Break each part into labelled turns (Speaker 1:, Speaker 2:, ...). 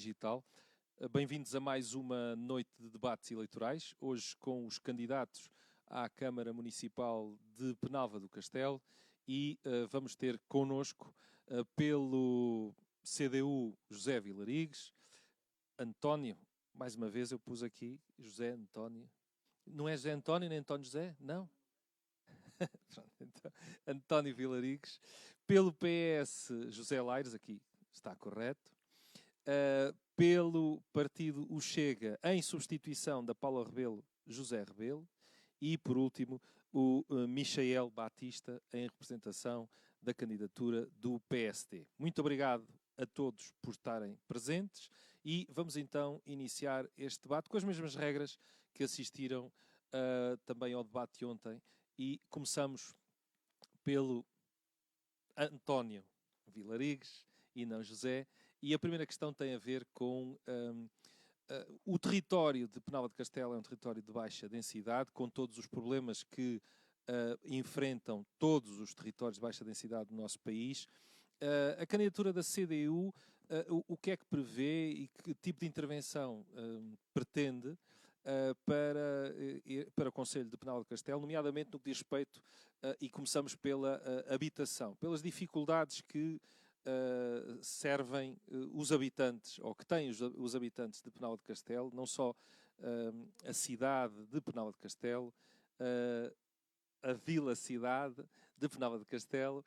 Speaker 1: Digital. Bem-vindos a mais uma noite de debates eleitorais, hoje com os candidatos à Câmara Municipal de Penalva do Castelo e vamos ter connosco pelo CDU José Vilarigues, António, mais uma vez eu pus aqui José António, não é José António nem António José? Não? Então, António Vilarigues, pelo PS José Laires, aqui está correto. Pelo partido O Chega, em substituição da Paula Rebelo, José Rebelo, e, por último, o Michael Batista, em representação da candidatura do PSD. Muito obrigado a todos por estarem presentes e vamos então iniciar este debate com as mesmas regras que assistiram também ao debate de ontem e começamos pelo António Vilarigues e não José. E a primeira questão tem a ver com o território de Penalva de Castelo. É um território de baixa densidade, com todos os problemas que enfrentam todos os territórios de baixa densidade do nosso país. A candidatura da CDU, o que é que prevê e que tipo de intervenção pretende para o Conselho de Penalva de Castelo, nomeadamente no que diz respeito, e começamos pela habitação, pelas dificuldades que servem os habitantes, ou que têm os habitantes de Penalva de Castelo, não só a cidade de Penalva de Castelo, a vila-cidade de Penalva de Castelo,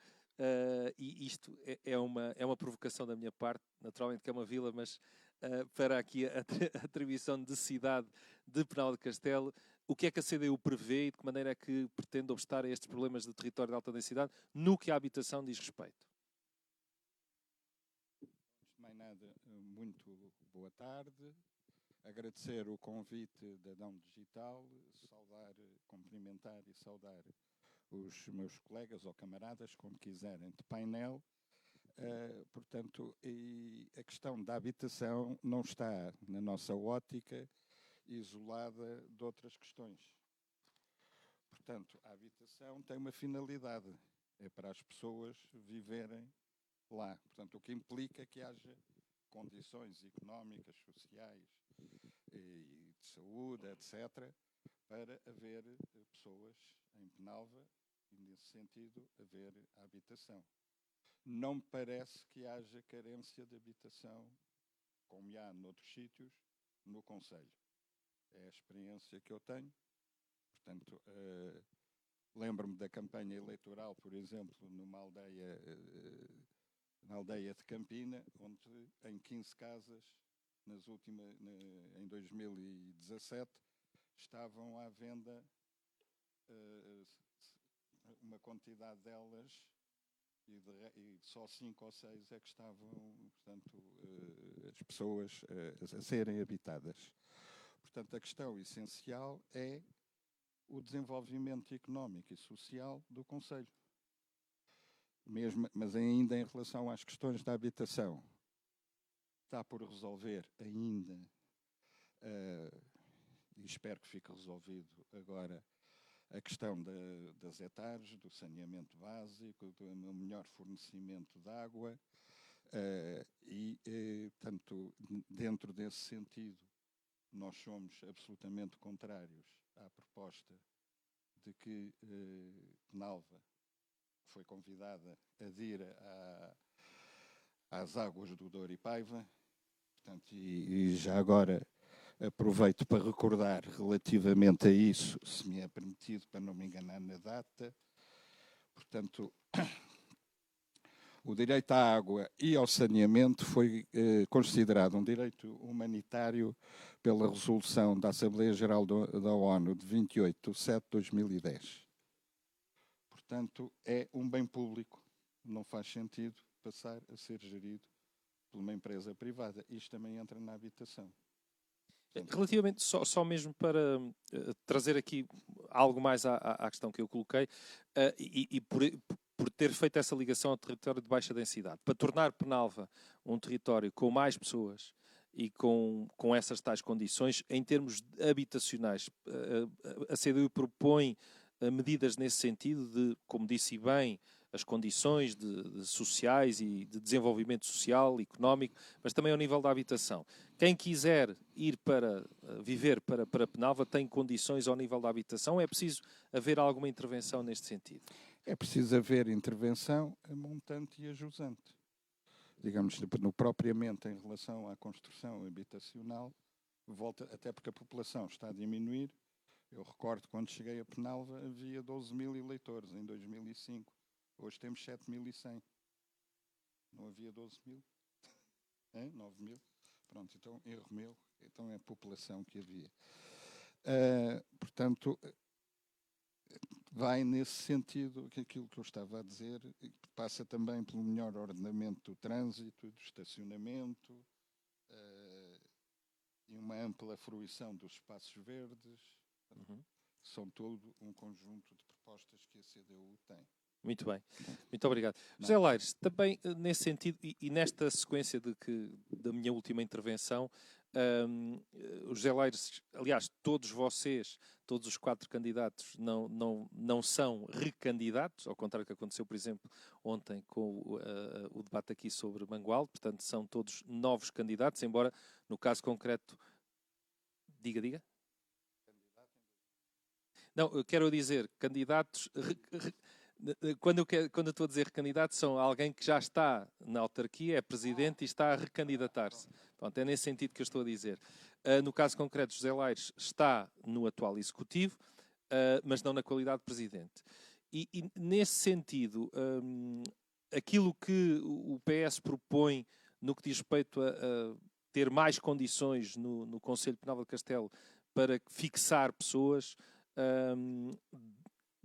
Speaker 1: e isto é uma provocação da minha parte, naturalmente que é uma vila, mas para aqui a atribuição de cidade de Penalva de Castelo, o que é que a CDU prevê e de que maneira é que pretende obstar a estes problemas de território de alta densidade no que a habitação diz respeito?
Speaker 2: Antes de mais nada, muito boa tarde. Agradecer o convite da Adão Digital, saudar, cumprimentar e saudar os meus colegas ou camaradas, como quiserem, de painel. Portanto, e a questão da habitação não está, na nossa ótica, isolada de outras questões. Portanto, a habitação tem uma finalidade, é para as pessoas viverem lá. Portanto, o que implica que haja condições económicas, sociais e de saúde, etc., para haver pessoas em Penalva e, nesse sentido, haver habitação. Não me parece que haja carência de habitação, como há noutros sítios, no concelho. É a experiência que eu tenho. Portanto, lembro-me da campanha eleitoral, por exemplo, numa aldeia, na aldeia de Campina, onde em 15 casas, em 2017, estavam à venda uma quantidade delas e só 5 ou 6 é que estavam, portanto, as pessoas a serem habitadas. Portanto, a questão essencial é o desenvolvimento económico e social do concelho. Mas ainda em relação às questões da habitação, está por resolver ainda, e espero que fique resolvido agora, a questão das hectares, do saneamento básico, do melhor fornecimento de água, tanto dentro desse sentido, nós somos absolutamente contrários à proposta de que Penalva foi convidada a vir às águas do Douro e Paiva. Portanto, e já agora aproveito para recordar relativamente a isso, se me é permitido, para não me enganar na data. Portanto, o direito à água e ao saneamento foi considerado um direito humanitário pela resolução da Assembleia Geral da ONU de 28 de setembro de 2010. Portanto, é um bem público. Não faz sentido passar a ser gerido por uma empresa privada. Isto também entra na habitação.
Speaker 1: Relativamente, só mesmo para trazer aqui algo mais à questão que eu coloquei, e por ter feito essa ligação ao território de baixa densidade, para tornar Penalva um território com mais pessoas e com essas tais condições, em termos habitacionais, a CDU propõe medidas nesse sentido de, como disse bem, as condições sociais e de desenvolvimento social, económico, mas também ao nível da habitação. Quem quiser ir para viver para Penalva tem condições ao nível da habitação? É preciso haver alguma intervenção neste sentido?
Speaker 2: É preciso haver intervenção a montante e a jusante. Digamos, propriamente em relação à construção habitacional, volta, até porque a população está a diminuir. Eu recordo quando cheguei a Penalva havia 12 mil eleitores em 2005. Hoje temos 7.100. Não havia 12 mil? 9 mil? Pronto, então erro meu. Então é a população que havia. Portanto, vai nesse sentido que aquilo que eu estava a dizer, passa também pelo melhor ordenamento do trânsito, do estacionamento, e uma ampla fruição dos espaços verdes. São todo um conjunto de propostas que a CDU tem.
Speaker 1: Muito bem, muito obrigado. José Laires, também nesse sentido, e nesta sequência da minha última intervenção, o José Laires, aliás, todos vocês, todos os 4 candidatos, não são recandidatos, ao contrário do que aconteceu, por exemplo, ontem com o debate aqui sobre Mangualde, portanto, são todos novos candidatos, embora, no caso concreto, diga. Não, eu quero dizer, candidatos... Quando eu estou a dizer recandidato, são alguém que já está na autarquia, é presidente e está a recandidatar-se. Pronto, é nesse sentido que eu estou a dizer. No caso concreto, José Laires está no atual executivo, mas não na qualidade de presidente. E nesse sentido, aquilo que o PS propõe no que diz respeito a ter mais condições no Conselho de Penalva de Castelo para fixar pessoas...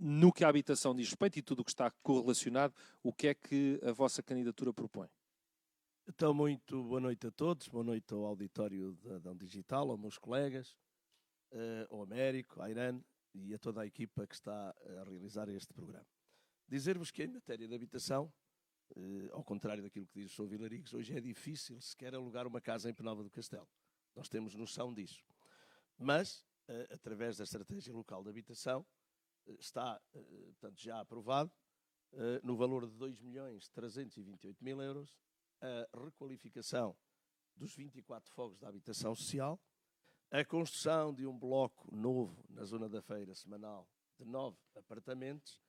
Speaker 1: no que a habitação diz respeito e tudo o que está correlacionado, o que é que a vossa candidatura propõe?
Speaker 3: Então, muito boa noite a todos, boa noite ao auditório da Adão Digital, aos meus colegas, ao Américo, à Irene e a toda a equipa que está a realizar este programa. Dizer-vos que em matéria de habitação, ao contrário daquilo que diz o Sr. Vilarigues, hoje é difícil sequer alugar uma casa em Penalva do Castelo. Nós temos noção disso. Mas, através da Estratégia Local de Habitação, está, portanto, já aprovado, no valor de 2.328.000 euros, a requalificação dos 24 fogos de habitação social, a construção de um bloco novo na zona da feira semanal de 9 apartamentos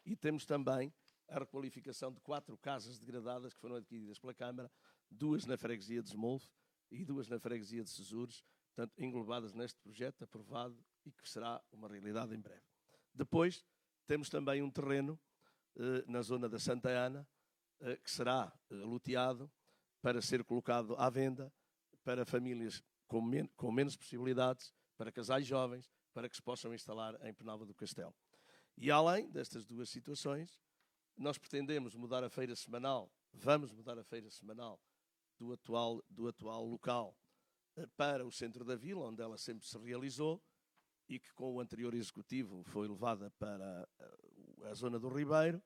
Speaker 3: e temos também a requalificação de 4 casas degradadas que foram adquiridas pela Câmara, 2 na freguesia de Smolf e 2 na freguesia de Sesures, portanto, englobadas neste projeto aprovado e que será uma realidade em breve. Depois, temos também um terreno na zona da Santa Ana que será loteado para ser colocado à venda para famílias com menos possibilidades, para casais jovens, para que se possam instalar em Penalva do Castelo. E além destas 2 situações, nós pretendemos mudar a feira semanal, vamos mudar a feira semanal do atual local para o centro da vila, onde ela sempre se realizou, e que com o anterior executivo foi levada para a zona do Ribeiro,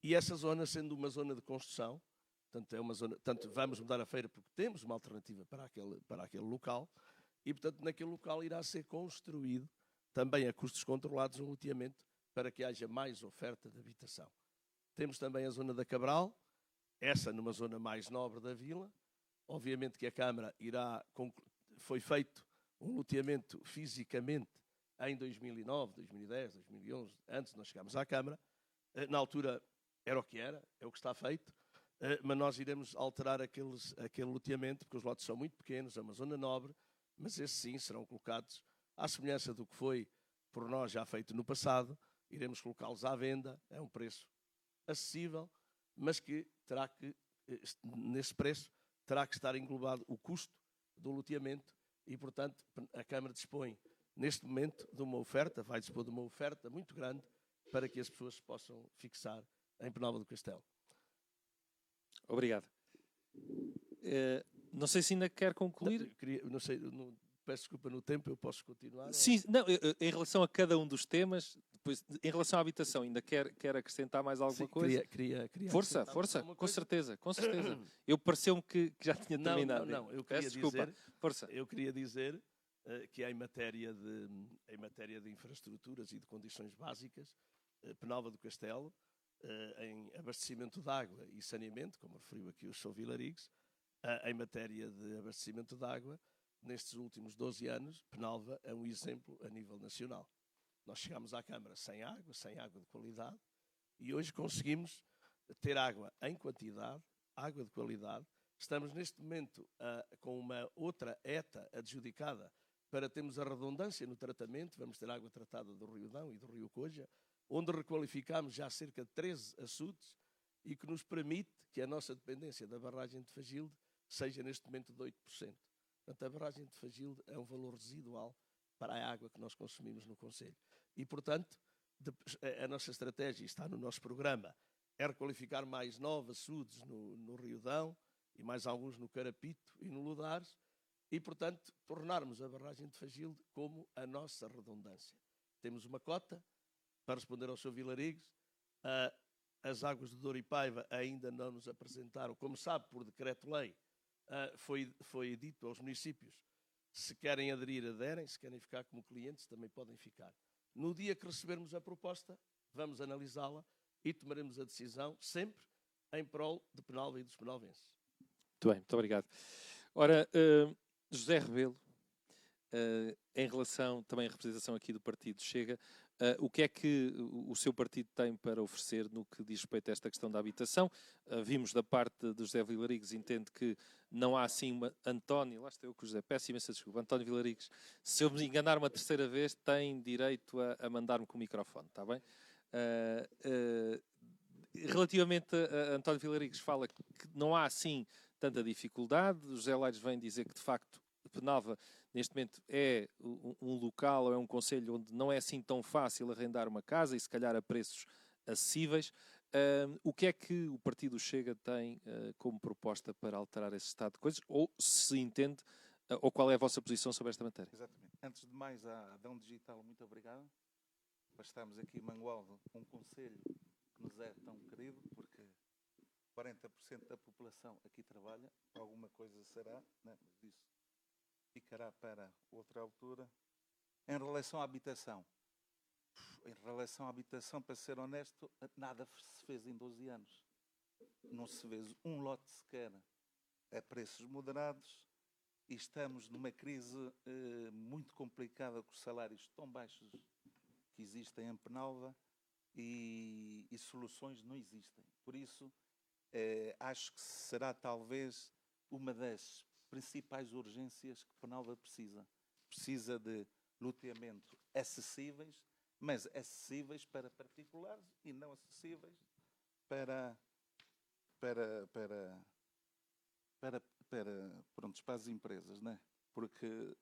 Speaker 3: e essa zona sendo uma zona de construção, portanto vamos mudar a feira porque temos uma alternativa para aquele local, e portanto naquele local irá ser construído, também a custos controlados, um loteamento para que haja mais oferta de habitação. Temos também a zona da Cabral, essa numa zona mais nobre da vila, obviamente que a Câmara foi feito um loteamento fisicamente em 2009, 2010, 2011, antes de nós chegarmos à Câmara. Na altura era o que era, é o que está feito, mas nós iremos alterar aquele loteamento, porque os lotes são muito pequenos, é uma zona nobre, mas esses sim serão colocados à semelhança do que foi por nós já feito no passado, iremos colocá-los à venda, é um preço acessível, mas que nesse preço, terá que estar englobado o custo do loteamento e, portanto, a Câmara dispõe neste momento de uma oferta, vai dispor de uma oferta muito grande para que as pessoas se possam fixar em Penalva do Castelo.
Speaker 1: Obrigado. Não sei se ainda quer concluir.
Speaker 3: Peço desculpa no tempo, eu posso continuar?
Speaker 1: Sim, não, em relação a cada um dos temas, depois, em relação à habitação, ainda quer acrescentar mais alguma coisa?
Speaker 3: Queria
Speaker 1: força, com certeza. Eu pareceu-me que já tinha terminado.
Speaker 3: Não, eu queria dizer que em matéria de infraestruturas e de condições básicas, Penalva do Castelo em abastecimento de água e saneamento, como referiu aqui o Sr. Vilarigues, em matéria de abastecimento de água, nestes últimos 12 anos, Penalva é um exemplo a nível nacional. Nós chegámos à Câmara sem água de qualidade, e hoje conseguimos ter água em quantidade, água de qualidade. Estamos neste momento com uma outra ETA adjudicada para termos a redundância no tratamento. Vamos ter água tratada do Rio Dão e do Rio Coja, onde requalificámos já cerca de 13 açudes e que nos permite que a nossa dependência da barragem de Fagilde seja neste momento de 8%. Portanto, a barragem de Fagilde é um valor residual para a água que nós consumimos no concelho. E, portanto, a nossa estratégia, está no nosso programa, é requalificar mais 9 açudes no Rio Dão e mais alguns no Carapito e no Ludares e, portanto, tornarmos a barragem de Fagilde como a nossa redundância. Temos uma cota, para responder ao Sr. Vilarigues, as águas do Douro e Paiva ainda não nos apresentaram. Como sabe, por decreto-lei, foi dito aos municípios, se querem aderir, aderem, se querem ficar como clientes, também podem ficar. No dia que recebermos a proposta, vamos analisá-la e tomaremos a decisão, sempre em prol de Penalva e dos penalvenses.
Speaker 1: Muito bem, muito obrigado. Ora, José Rebelo, em relação também à representação aqui do partido Chega, o que é que o seu partido tem para oferecer no que diz respeito a esta questão da habitação? Vimos da parte de José Vilarigues, entende que não há assim uma... António, lá estou eu com o José, peço imensa desculpa. António Vilarigues, se eu me enganar uma terceira vez, tem direito a mandar-me com o microfone, está bem? Relativamente a António Vilarigues, fala que não há assim tanta dificuldade. O José Laires vem dizer que, de facto, Penalva, neste momento, é um local ou é um concelho onde não é assim tão fácil arrendar uma casa e, se calhar, a preços acessíveis. O que é que o Partido Chega tem como proposta para alterar esse estado de coisas? Ou se entende, ou qual é a vossa posição sobre esta matéria?
Speaker 4: Exatamente. Antes de mais, à Adão Digital, muito obrigado. Estamos aqui em Mangualde, um concelho que nos é tão querido, porque 40% da população aqui trabalha, alguma coisa será, né? Mas isso ficará para outra altura. Em relação à habitação, para ser honesto, nada se fez em 12 anos. Não se fez um lote sequer a preços moderados e estamos numa crise muito complicada com os salários tão baixos que existem em Penalva e soluções não existem. Por isso, acho que será talvez uma das principais urgências que Penalva precisa. Precisa de loteamento acessíveis, mas acessíveis para particulares e não acessíveis para as empresas, né? Porque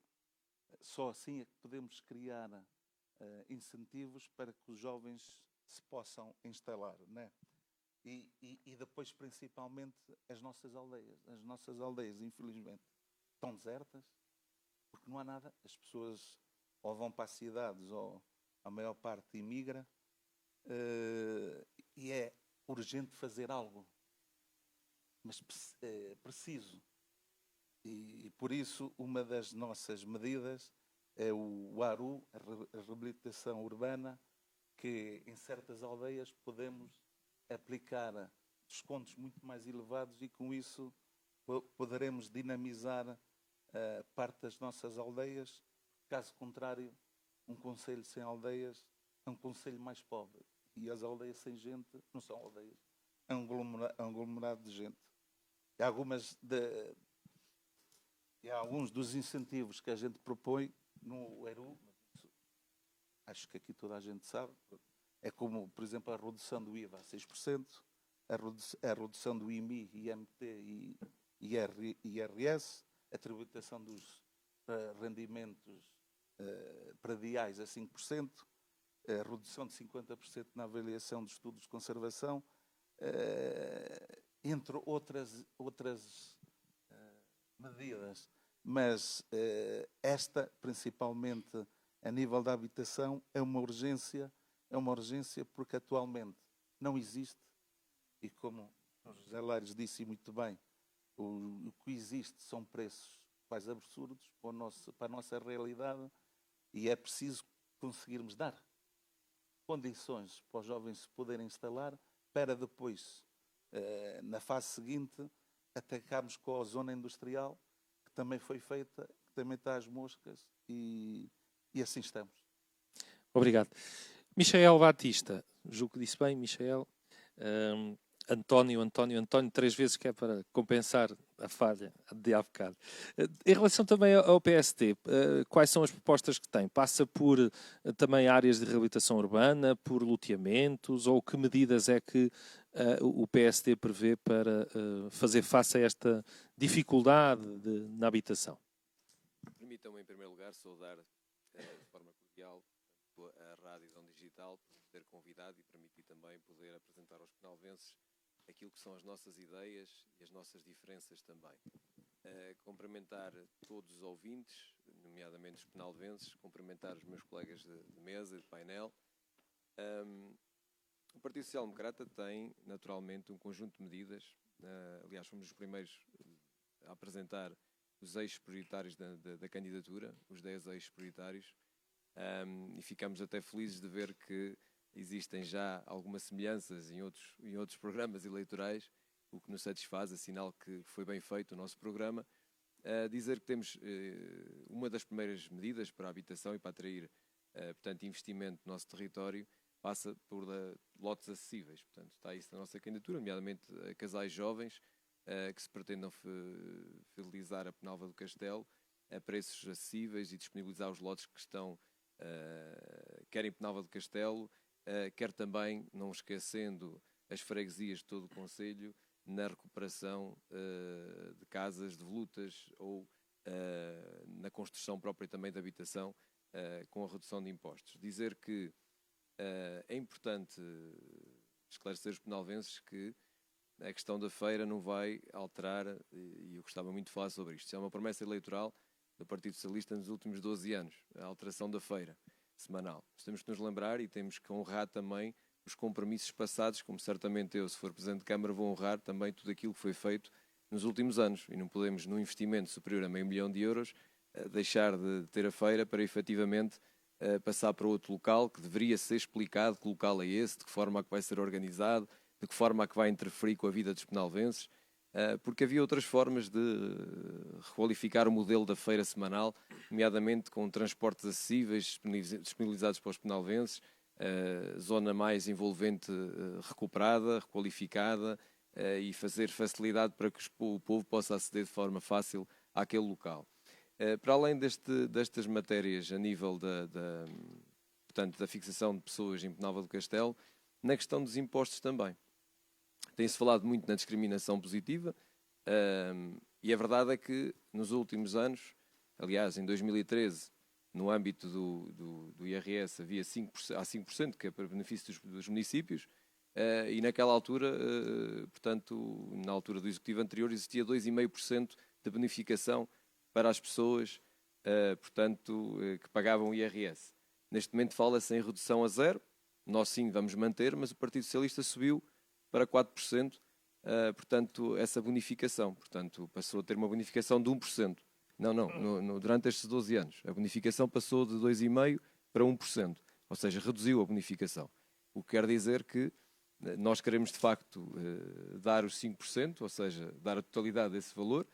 Speaker 4: só assim é que podemos criar incentivos para que os jovens se possam instalar, né? E depois, principalmente, as nossas aldeias. As nossas aldeias, infelizmente, estão desertas, porque não há nada. As pessoas ou vão para as cidades ou a maior parte imigra, e é urgente fazer algo, mas preciso. E por isso, uma das nossas medidas é o ARU, a reabilitação urbana, que em certas aldeias podemos aplicar descontos muito mais elevados e com isso poderemos dinamizar parte das nossas aldeias. Caso contrário, um concelho sem aldeias é um concelho mais pobre. E as aldeias sem gente não são aldeias, é um aglomerado de gente. E alguns dos incentivos que a gente propõe no ERU, acho que aqui toda a gente sabe, é como, por exemplo, a redução do IVA a 6%, a redução do IMI, IMT e IRS, a tributação dos rendimentos prediais a 5%, a redução de 50% na avaliação de estudos de conservação, entre outras medidas. Mas esta, principalmente a nível da habitação, é uma urgência porque atualmente não existe, e como o José Laires disse muito bem, o que existe são preços quase absurdos para a nossa realidade, e é preciso conseguirmos dar condições para os jovens se poderem instalar, para depois, na fase seguinte, atacarmos com a zona industrial, que também foi feita, que também está às moscas, e assim estamos.
Speaker 1: Obrigado. Michael Batista, julgo que disse bem, Michael. António, 3 vezes, que é para compensar a falha de há bocado. Em relação também ao PST, quais são as propostas que tem? Passa por também áreas de reabilitação urbana, por loteamentos, ou que medidas é que o PST prevê para fazer face a esta dificuldade na habitação?
Speaker 5: Permitam-me, em primeiro lugar, saudar de forma cordial a Rádio Dão Digital por me ter convidado e permitir também poder apresentar aos penalvenses aquilo que são as nossas ideias e as nossas diferenças também. Cumprimentar todos os ouvintes, nomeadamente os penalvenses, cumprimentar os meus colegas de mesa e de painel. O Partido Social Democrata tem, naturalmente, um conjunto de medidas. Aliás, fomos os primeiros a apresentar os eixos prioritários da candidatura, os 10 eixos prioritários, e ficamos até felizes de ver que existem já algumas semelhanças em outros programas eleitorais, o que nos satisfaz, é sinal que foi bem feito o nosso programa. Dizer que temos uma das primeiras medidas para a habitação e para atrair, portanto, investimento no nosso território, passa por lotes acessíveis. Portanto, está isso na nossa candidatura, nomeadamente a casais jovens que se pretendam fidelizar a Penalva do Castelo a preços acessíveis e disponibilizar os lotes que estão quer em Penalva do Castelo, quer também, não esquecendo as freguesias de todo o concelho, na recuperação de casas devolutas ou na construção própria também de habitação com a redução de impostos. Dizer que é importante esclarecer os penalvenses que a questão da feira não vai alterar, e eu gostava muito de falar sobre isto. Isso é uma promessa eleitoral do Partido Socialista nos últimos 12 anos, a alteração da feira semanal. Temos que nos lembrar e temos que honrar também os compromissos passados, como certamente eu, se for Presidente de Câmara, vou honrar também tudo aquilo que foi feito nos últimos anos. E não podemos, num investimento superior a €500 mil, deixar de ter a feira para efetivamente passar para outro local, que deveria ser explicado que local é esse, de que forma é que vai ser organizado, de que forma é que vai interferir com a vida dos penalvenses, porque havia outras formas de requalificar o modelo da feira semanal, nomeadamente com transportes acessíveis disponibilizados para os penalvenses, zona mais envolvente recuperada, requalificada, e fazer facilidade para que o povo possa aceder de forma fácil àquele local. Para além destas matérias a nível portanto, da fixação de pessoas em Penalva do Castelo, na questão dos impostos também. Tem-se falado muito na discriminação positiva, e a verdade é que nos últimos anos, aliás, em 2013, no âmbito do IRS, havia 5%, que é para benefício dos municípios, e naquela altura, portanto, na altura do Executivo anterior, existia 2,5% de bonificação para as pessoas, portanto, que pagavam o IRS. Neste momento fala-se em redução a 0%, nós sim vamos manter, mas o Partido Socialista subiu para 4%, portanto, essa bonificação. Portanto, passou a ter uma bonificação de 1%. Não, durante estes 12 anos. A bonificação passou de 2,5% para 1%. Ou seja, reduziu a bonificação. O que quer dizer que nós queremos, de facto, dar os 5%, ou seja, dar a totalidade desse valor.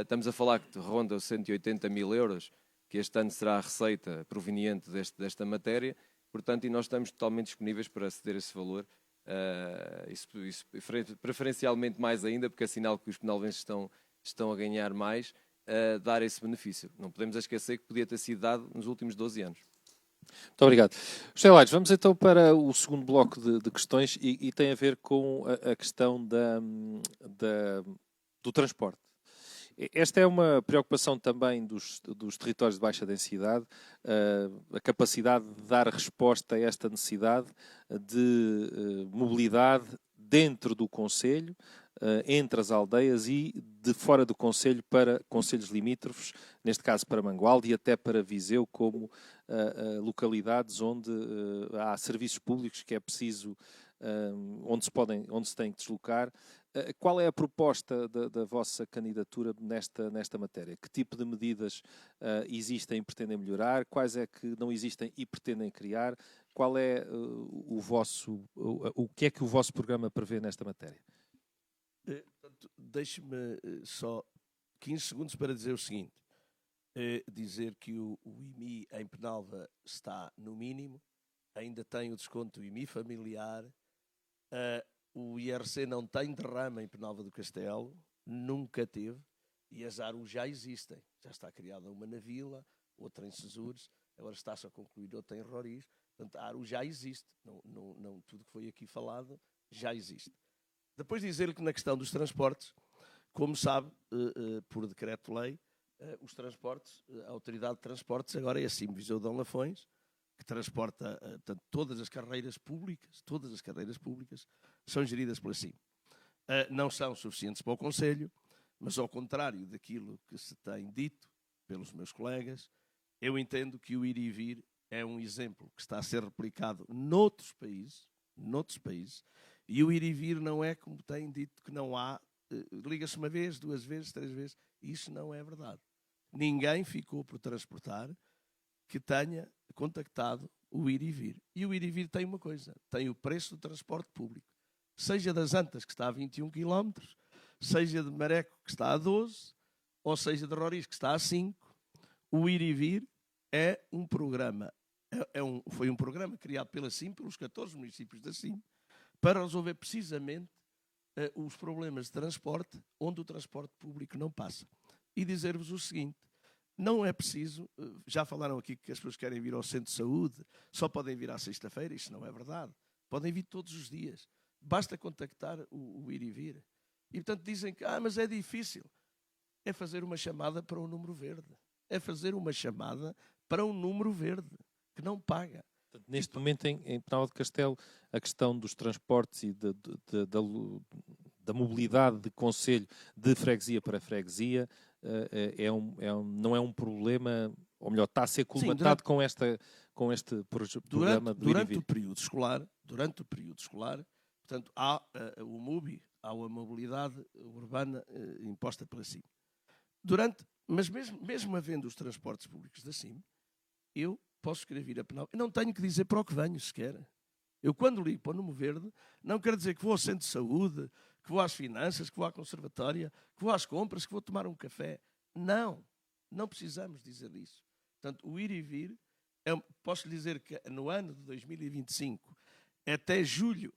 Speaker 5: Estamos a falar que ronda os €180 mil, que este ano será a receita proveniente desta matéria. Portanto, e nós estamos totalmente disponíveis para aceder a esse valor. Isso preferencialmente mais ainda, porque é sinal que os penalvenses estão a ganhar mais, dar esse benefício. Não podemos esquecer que podia ter sido dado nos últimos 12 anos.
Speaker 1: Muito obrigado. José Laires, vamos então para o segundo bloco de questões e tem a ver com a questão do transporte. Esta é uma preocupação também dos territórios de baixa densidade, a capacidade de dar resposta a esta necessidade de mobilidade dentro do concelho, entre as aldeias e de fora do concelho para concelhos limítrofes, neste caso para Mangualde e até para Viseu, como localidades onde há serviços públicos que é preciso, onde se tem que deslocar. Qual é a proposta da vossa candidatura nesta matéria? Que tipo de medidas existem e pretendem melhorar? Quais é que não existem e pretendem criar? qual é o que é que o vosso programa prevê nesta matéria?
Speaker 3: Deixe-me só 15 segundos para dizer o seguinte. Dizer que o IMI em Penalva está no mínimo, ainda tem o desconto do IMI familiar, o IRC não tem derrama em Penalva do Castelo, nunca teve, e as ARU já existem. Já está criada uma na Vila, outra em Sesures, agora está-se a concluir outra em Roriz. Portanto, a ARU já existe. Não tudo que foi aqui falado já existe. Depois dizer-lhe que na questão dos transportes, como sabe, por decreto-lei, os transportes, a Autoridade de Transportes agora é a CIM Viseu de Lafões, que transporta todas as carreiras públicas são geridas pela CIM. Não são suficientes para o Conselho, mas ao contrário daquilo que se tem dito pelos meus colegas, eu entendo que o ir e vir é um exemplo que está a ser replicado noutros países, e o ir e vir não é como têm dito que não há, liga-se uma vez, 2 vezes, 3 vezes, isso não é verdade. Ninguém ficou por transportar que tenha contactado o ir e vir. E o ir e vir tem uma coisa, tem o preço do transporte público. Seja das Antas, que está a 21 km, seja de Mareco, que está a 12, ou seja de Roriz, que está a 5, o ir e vir é um programa, foi um programa criado pela CIM, pelos 14 municípios da CIM, para resolver precisamente os problemas de transporte onde o transporte público não passa. E dizer-vos o seguinte, não é preciso, já falaram aqui que as pessoas querem vir ao centro de saúde, só podem vir à sexta-feira, isso não é verdade. Podem vir todos os dias. Basta contactar o ir e vir. E, portanto, dizem que, mas é difícil. É fazer uma chamada para um número verde. É fazer uma chamada para um número verde, que não paga.
Speaker 1: Portanto, neste momento, em Penalva de Castelo, a questão dos transportes e da mobilidade de concelho de freguesia para freguesia não é um problema, ou melhor, está a ser colmatado com este programa de
Speaker 3: durante o período escolar, portanto, há o MUBI, há a mobilidade urbana imposta pela CIM. Mas mesmo havendo os transportes públicos da CIM, eu posso querer vir a Penalva. Eu não tenho que dizer para o que venho sequer. Eu, quando ligo para o número verde, não quero dizer que vou ao centro de saúde, que vou às finanças, que vou à conservatória, que vou às compras, que vou tomar um café. Não precisamos dizer isso. Portanto, o ir e vir, posso lhe dizer que no ano de 2025, até julho,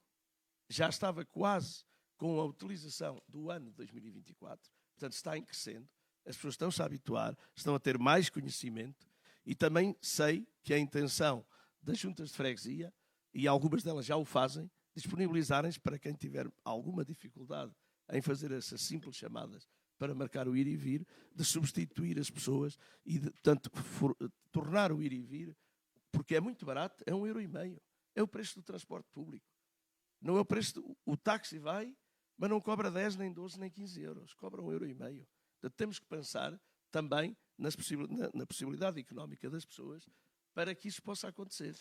Speaker 3: já estava quase com a utilização do ano de 2024. Portanto, está em crescendo. As pessoas estão-se a habituar, estão a ter mais conhecimento e também sei que a intenção das juntas de freguesia, e algumas delas já o fazem, disponibilizarem-se para quem tiver alguma dificuldade em fazer essas simples chamadas para marcar o ir e vir, de substituir as pessoas e de, portanto, tornar o ir e vir, porque é muito barato, é 1,5€. É o preço do transporte público. Não é o preço, o táxi vai, mas não cobra 10, nem 12, nem 15 euros. Cobra 1,5€. Portanto, temos que pensar também na possibilidade económica das pessoas para que isso possa acontecer.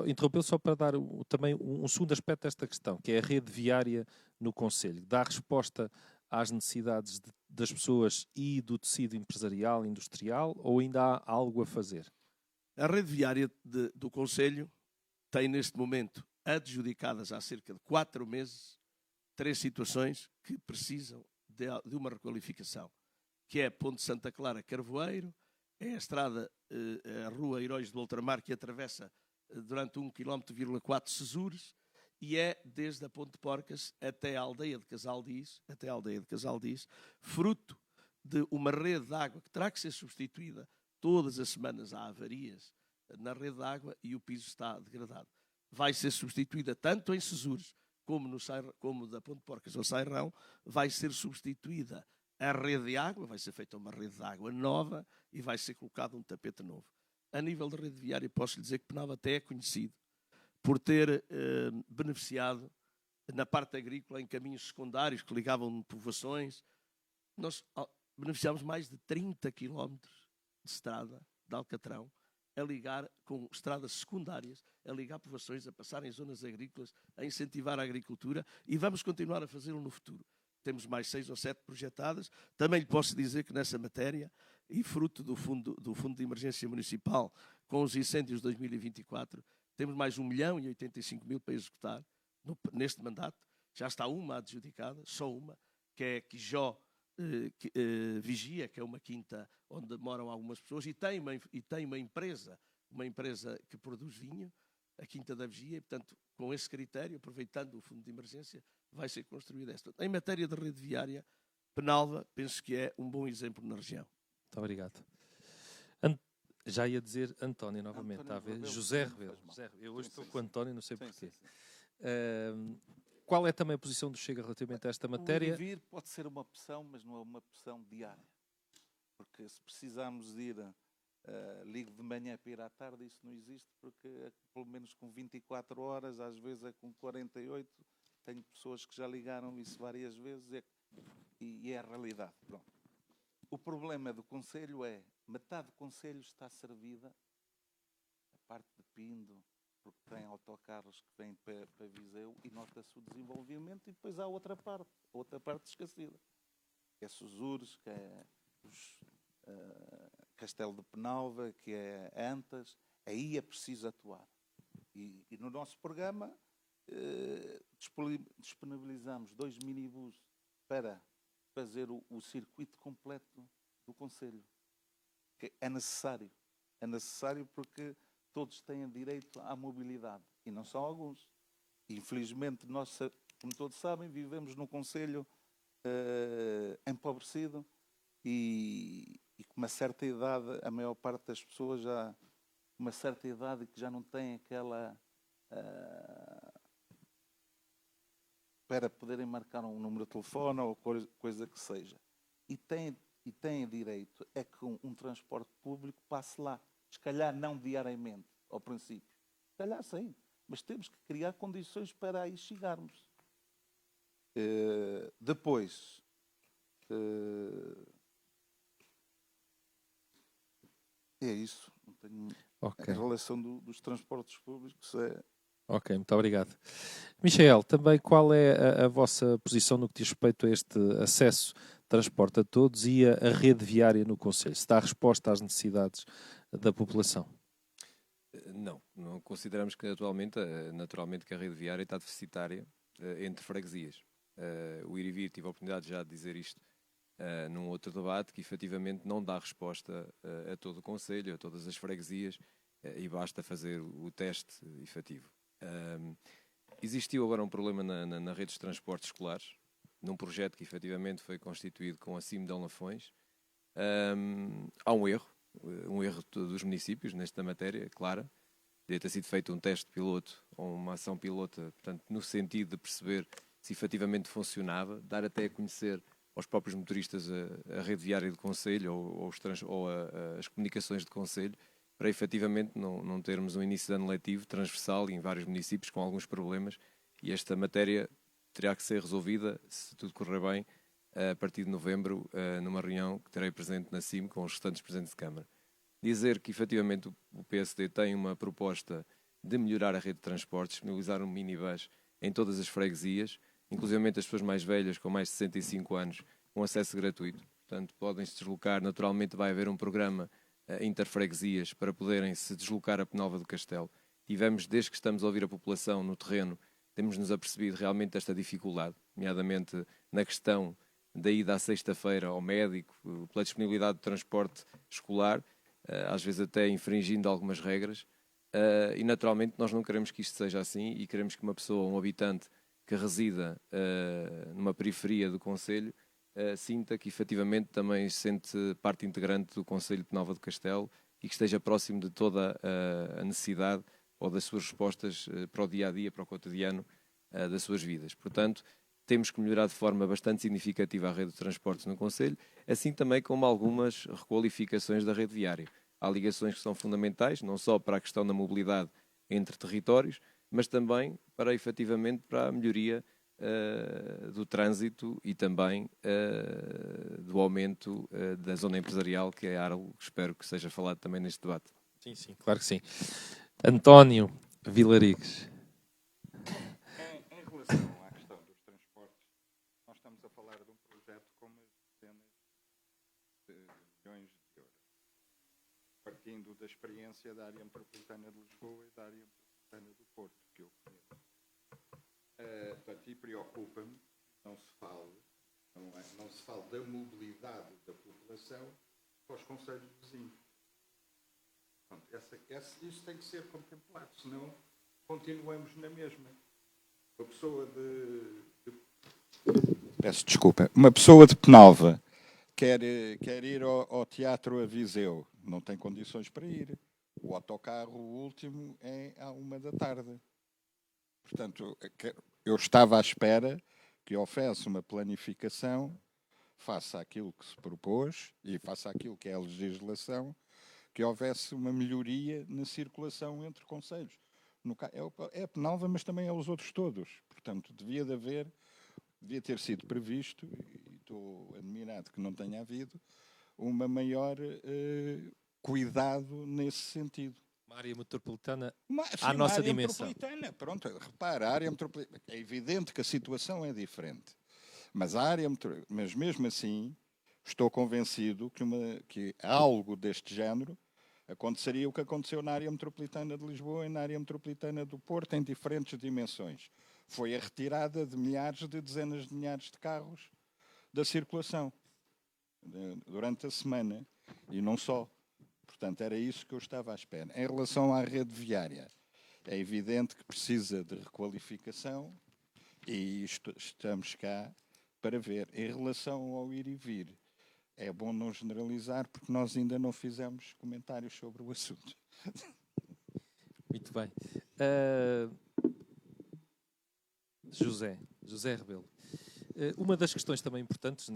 Speaker 1: Interrompeu só para dar também um segundo aspecto desta questão, que é a rede viária no concelho. Dá resposta às necessidades das pessoas e do tecido empresarial, industrial, ou ainda há algo a fazer?
Speaker 3: A rede viária do concelho tem neste momento adjudicadas há cerca de 4 meses 3 situações que precisam de uma requalificação, que é Ponte Santa Clara Carvoeiro, é a estrada, a Rua Heróis do Ultramar, que atravessa durante 1,4 km Sesures, e é desde a Ponte Porcas até a aldeia de Casaldiz, fruto de uma rede de água que terá que ser substituída. Todas as semanas há avarias na rede de água e o piso está degradado. Vai ser substituída tanto em Sesures como da Ponte Porcas ao Sairrão, vai ser substituída a rede de água, vai ser feita uma rede de água nova e vai ser colocado um tapete novo. A nível de rede viária, posso lhe dizer que Penalva até é conhecido por ter beneficiado na parte agrícola em caminhos secundários que ligavam povoações. Nós beneficiámos mais de 30 quilómetros de estrada de Alcatrão a ligar com estradas secundárias, a ligar povoações, a passar em zonas agrícolas, a incentivar a agricultura e vamos continuar a fazê-lo no futuro. Temos mais 6 ou 7 projetadas. Também lhe posso dizer que nessa matéria, e fruto do fundo de emergência municipal, com os incêndios de 2024, Temos mais 1.085.000 para executar neste mandato. Já está uma adjudicada, só uma, que é Quijó Vigia, que é uma quinta onde moram algumas pessoas, e tem uma empresa que produz vinho, a Quinta da Vigia, e, portanto, com esse critério, aproveitando o fundo de emergência, vai ser construída esta. Em matéria de rede viária, Penalva, penso que é um bom exemplo na região.
Speaker 1: Muito obrigado. Já ia dizer António novamente, está a ver? José Rebelo. Eu hoje estou com o António, não sei porquê. Qual é também a posição do Chega relativamente a esta matéria?
Speaker 4: O vir pode ser uma opção, mas não é uma opção diária. Porque se precisarmos de ir, ligo de manhã para ir à tarde, isso não existe, porque pelo menos com 24 horas, às vezes é com 48, tenho pessoas que já ligaram isso várias vezes e é a realidade. Pronto. O problema do Conselho é, metade do Conselho está servida, a parte de Pindo, porque tem autocarros que vêm para Viseu e nota-se o desenvolvimento, e depois há outra parte esquecida, que é Sosures, que é Castelo de Penalva, que é Antas. Aí é preciso atuar. E no nosso programa disponibilizamos 2 minibus para fazer o circuito completo do Conselho. Que é necessário. É necessário porque todos têm direito à mobilidade. E não são alguns. Infelizmente, nós, como todos sabem, vivemos num Conselho empobrecido e com uma certa idade, a maior parte das pessoas já uma certa idade que já não tem aquela... para poderem marcar um número de telefone ou coisa que seja. E têm direito a que um transporte público passe lá. Se calhar não diariamente, ao princípio. Se calhar sim, mas temos que criar condições para aí chegarmos. Depois, é isso. Não tenho...
Speaker 1: Okay.
Speaker 4: A relação dos transportes públicos é...
Speaker 1: Ok, muito obrigado. Michael, também qual é a vossa posição no que diz respeito a este acesso de transporte a todos e a rede viária no Conselho? Se dá resposta às necessidades da população?
Speaker 5: Não consideramos que atualmente, naturalmente, que a rede viária está deficitária entre freguesias. O ir e vir, tive a oportunidade já de dizer isto num outro debate, que efetivamente não dá resposta a todo o Conselho, a todas as freguesias, e basta fazer o teste efetivo. Existiu agora um problema na rede de transportes escolares, num projeto que efetivamente foi constituído com a CIM de Lafões. Há um erro dos municípios nesta matéria, clara. Devia ter sido feito um teste piloto ou uma ação pilota, portanto, no sentido de perceber se efetivamente funcionava, dar até a conhecer aos próprios motoristas a rede viária do Conselho ou as comunicações de Conselho, para efetivamente não termos um início de ano letivo transversal em vários municípios com alguns problemas, e esta matéria terá que ser resolvida, se tudo correr bem, a partir de novembro, numa reunião que terei presente na CIM com os restantes presidentes de Câmara. Dizer que efetivamente o PSD tem uma proposta de melhorar a rede de transportes, disponibilizar um minibus em todas as freguesias, inclusive as pessoas mais velhas, com mais de 65 anos, com acesso gratuito. Portanto, podem se deslocar. Naturalmente vai haver um programa interfreguesias para poderem se deslocar a Penalva do Castelo. Tivemos, desde que estamos a ouvir a população no terreno, temos-nos apercebido realmente esta dificuldade, nomeadamente na questão da ida à sexta-feira ao médico, pela disponibilidade de transporte escolar, às vezes até infringindo algumas regras, e naturalmente nós não queremos que isto seja assim e queremos que uma pessoa, um habitante que resida numa periferia do Conselho, sinta que efetivamente também se sente parte integrante do Conselho de Penalva do Castelo e que esteja próximo de toda a necessidade ou das suas respostas para o dia-a-dia, para o cotidiano das suas vidas. Portanto, temos que melhorar de forma bastante significativa a rede de transportes no Conselho, assim também como algumas requalificações da rede viária. Há ligações que são fundamentais, não só para a questão da mobilidade entre territórios, mas também para, efetivamente, para a melhoria do trânsito e também do aumento da zona empresarial, que é algo que espero que seja falado também neste debate.
Speaker 1: Sim, claro que sim. António Vilarigues.
Speaker 2: Em relação à questão dos transportes, nós estamos a falar de um projeto com dezenas de milhões de euros, partindo da experiência da área metropolitana de Lisboa e da área metropolitana do Porto, que eu conheço. Portanto, e preocupa-me, não se fala da mobilidade da população para os concelhos vizinhos. Isso tem que ser contemplado, senão continuamos na mesma. Uma pessoa Peço desculpa. Uma pessoa de Penalva quer ir ao Teatro a Viseu, não tem condições para ir. O autocarro, o último, é à 13h. Portanto, eu estava à espera que houvesse uma planificação, faça aquilo que se propôs e faça aquilo que é a legislação, que houvesse uma melhoria na circulação entre concelhos. É a Penalva, mas também é os outros todos. Portanto, devia ter sido previsto, e estou admirado que não tenha havido, uma maior cuidado nesse sentido.
Speaker 1: Uma área metropolitana à nossa
Speaker 2: área
Speaker 1: dimensão.
Speaker 2: Metropolitana, pronto, repara, a área metropolitana, é evidente que a situação é diferente, mas mesmo assim estou convencido que algo deste género aconteceria o que aconteceu na área metropolitana de Lisboa e na área metropolitana do Porto, em diferentes dimensões. Foi a retirada de dezenas de milhares de carros da circulação durante a semana, e não só. Portanto, era isso que eu estava à espera. Em relação à rede viária, é evidente que precisa de requalificação e estamos cá para ver. Em relação ao ir e vir, é bom não generalizar, porque nós ainda não fizemos comentários sobre o assunto.
Speaker 1: Muito bem. José Rebelo. Uma das questões também importantes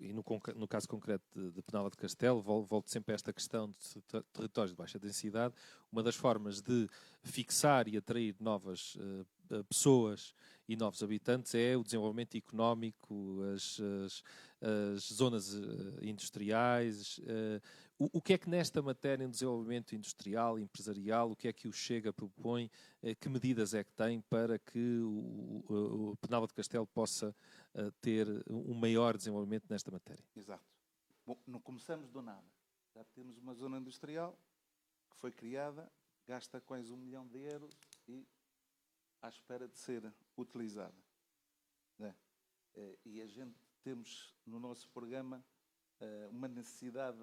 Speaker 1: e no caso concreto de Penalva de Castelo, volto sempre a esta questão de territórios de baixa densidade. Uma das formas de fixar e atrair novas pessoas e novos habitantes é o desenvolvimento económico, as zonas industriais. O que é que nesta matéria de desenvolvimento industrial, empresarial, o que é que o Chega propõe? Que medidas é que tem para que o Penalva de Castelo possa ter um maior desenvolvimento nesta matéria?
Speaker 4: Exato. Bom, não começamos do nada. Já temos uma zona industrial que foi criada, gasta quase 1 milhão de euros e à espera de ser utilizada. Né? E a gente temos no nosso programa uma necessidade,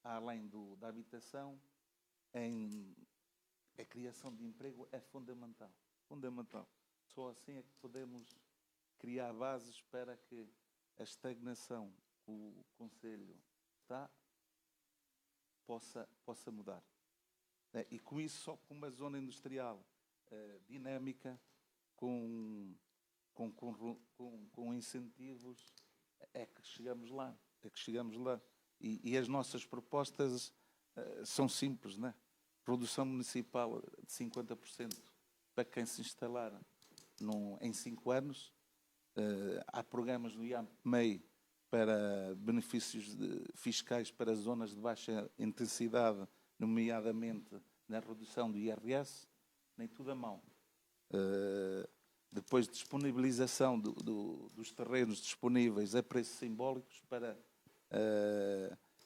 Speaker 4: além da habitação, a criação de emprego é fundamental. Fundamental. Só assim é que podemos criar bases para que a estagnação que o Conselho está possa mudar. E com isso, só com uma zona industrial dinâmica, com incentivos, é que chegamos lá. E as nossas propostas são simples, né? Produção municipal de 50% para quem se instalar em 5 anos. Há programas no IAMEI para benefícios fiscais para zonas de baixa intensidade, nomeadamente na redução do IRS, nem tudo a mão. Depois, disponibilização dos terrenos disponíveis a preços simbólicos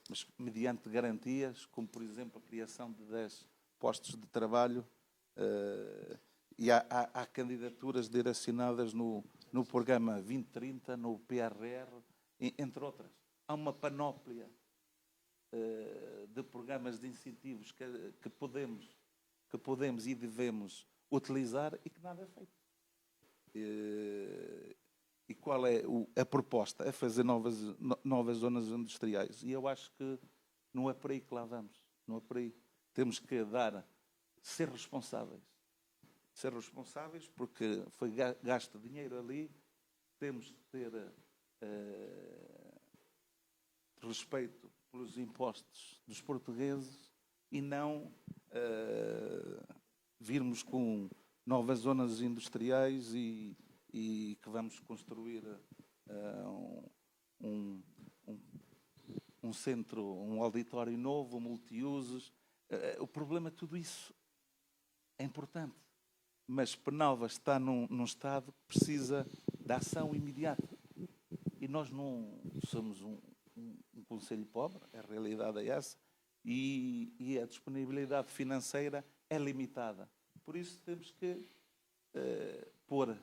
Speaker 4: mas mediante garantias, como por exemplo a criação de 10 postos de trabalho, e há candidaturas direcionadas no programa 2030, no PRR, entre outras. Há uma panóplia de programas de incentivos que podemos e devemos utilizar e que nada é feito. E qual é a proposta? É fazer novas zonas industriais. E eu acho que não é por aí que lá vamos. Não é por aí. Temos que ser responsáveis. Ser responsáveis porque foi gasto dinheiro ali. Temos que ter respeito pelos impostos dos portugueses e não virmos com novas zonas industriais e que vamos construir um centro, um auditório novo, multiusos. O problema é tudo isso. É importante. Mas Penalva está num estado que precisa de ação imediata. E nós não somos um concelho pobre, a realidade é essa, e a disponibilidade financeira é limitada. Por isso temos que pôr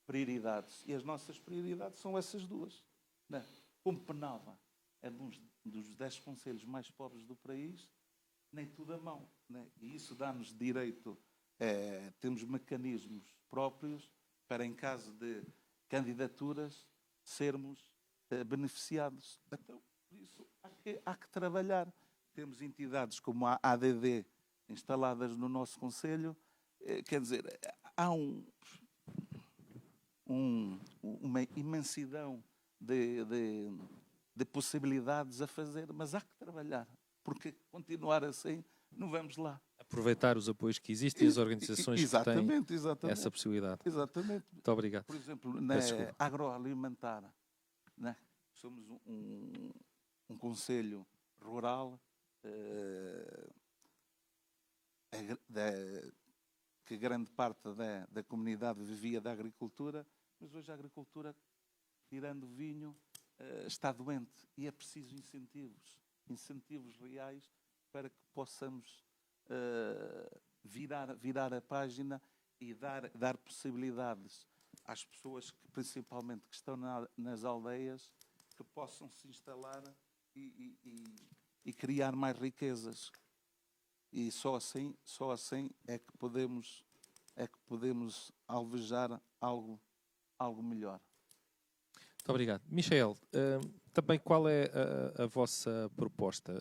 Speaker 4: prioridades. E as nossas prioridades são essas duas. Né? Como Penalva é um dos 10 concelhos mais pobres do país, nem tudo a mão. Né? E isso dá-nos direito, temos mecanismos próprios para, em caso de candidaturas, sermos beneficiados. Então, por isso, há que trabalhar. Temos entidades como a ADD instaladas no nosso concelho. Quer dizer, há uma imensidão de possibilidades a fazer, mas há que trabalhar, porque continuar assim não vamos lá.
Speaker 1: Aproveitar os apoios que existem e as organizações que têm essa possibilidade.
Speaker 4: Exatamente.
Speaker 1: Muito obrigado.
Speaker 4: Por exemplo, na agroalimentar, né? Somos um concelho rural que grande parte da comunidade vivia da agricultura, mas hoje a agricultura, tirando vinho, está doente e é preciso incentivos reais para que possamos virar a página e dar possibilidades às pessoas que, principalmente, que estão nas aldeias, que possam se instalar e criar mais riquezas. E só assim é que podemos alvejar algo melhor.
Speaker 1: Muito obrigado. Michael, também qual é a vossa proposta?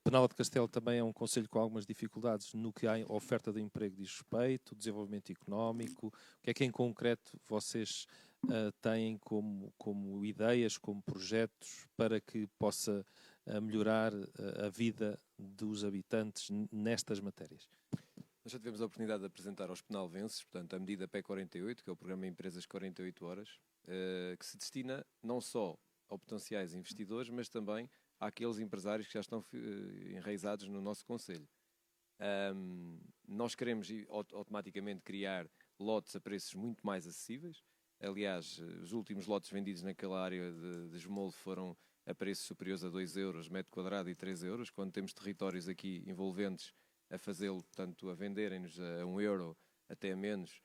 Speaker 1: Penalva de Castelo também é um concelho com algumas dificuldades no que a oferta de emprego diz respeito, desenvolvimento económico. O que é que em concreto vocês têm como ideias, como projetos para que possa melhorar a vida dos habitantes nestas matérias?
Speaker 5: Nós já tivemos a oportunidade de apresentar aos penalvenses, portanto, a medida PE 48, que é o Programa Empresas 48 Horas, que se destina não só a potenciais investidores, mas também àqueles empresários que já estão enraizados no nosso concelho. Nós queremos automaticamente criar lotes a preços muito mais acessíveis. Aliás, os últimos lotes vendidos naquela área de Esmolde foram a preços superiores a 2 euros metro quadrado e 3 euros, quando temos territórios aqui envolventes a fazê-lo, portanto, a venderem-nos a 1 euro até a menos,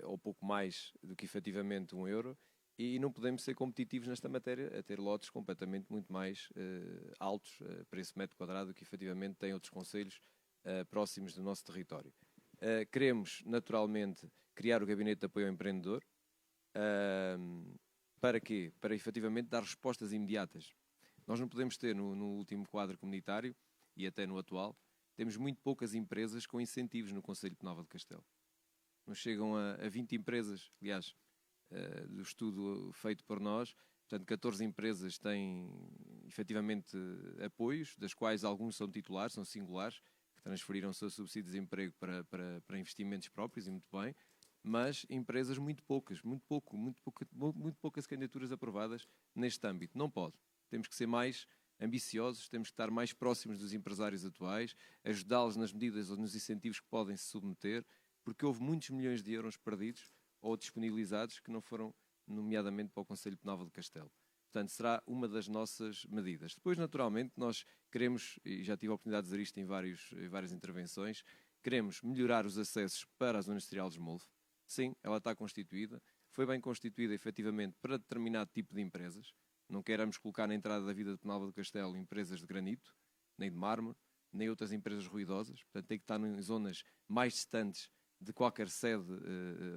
Speaker 5: ou pouco mais do que efetivamente 1 euro, e não podemos ser competitivos nesta matéria a ter lotes completamente muito mais altos, preço metro quadrado, do que efetivamente têm outros concelhos próximos do nosso território. Queremos, naturalmente, criar o Gabinete de Apoio ao Empreendedor. Para quê? Para efetivamente dar respostas imediatas. Nós não podemos ter, no último quadro comunitário, e até no atual, temos muito poucas empresas com incentivos no Concelho de Penalva de Castelo. Não chegam a 20 empresas, aliás, do estudo feito por nós, portanto 14 empresas têm efetivamente apoios, das quais alguns são titulares, são singulares, que transferiram o seu subsídio de desemprego para investimentos próprios, e muito bem, mas empresas muito poucas candidaturas aprovadas neste âmbito. Não pode. Temos que ser mais ambiciosos, temos que estar mais próximos dos empresários atuais, ajudá-los nas medidas ou nos incentivos que podem se submeter, porque houve muitos milhões de euros perdidos ou disponibilizados que não foram, nomeadamente, para o Concelho de Penalva de Castelo. Portanto, será uma das nossas medidas. Depois, naturalmente, nós queremos, e já tive a oportunidade de dizer isto em várias intervenções, queremos melhorar os acessos para a Zona Industrial de Esmolde. Sim, ela está constituída, foi bem constituída, efetivamente, para determinado tipo de empresas. Não queremos colocar na entrada da Vila de Penalva de Castelo empresas de granito, nem de mármore, nem outras empresas ruidosas. Portanto, tem que estar em zonas mais distantes de qualquer sede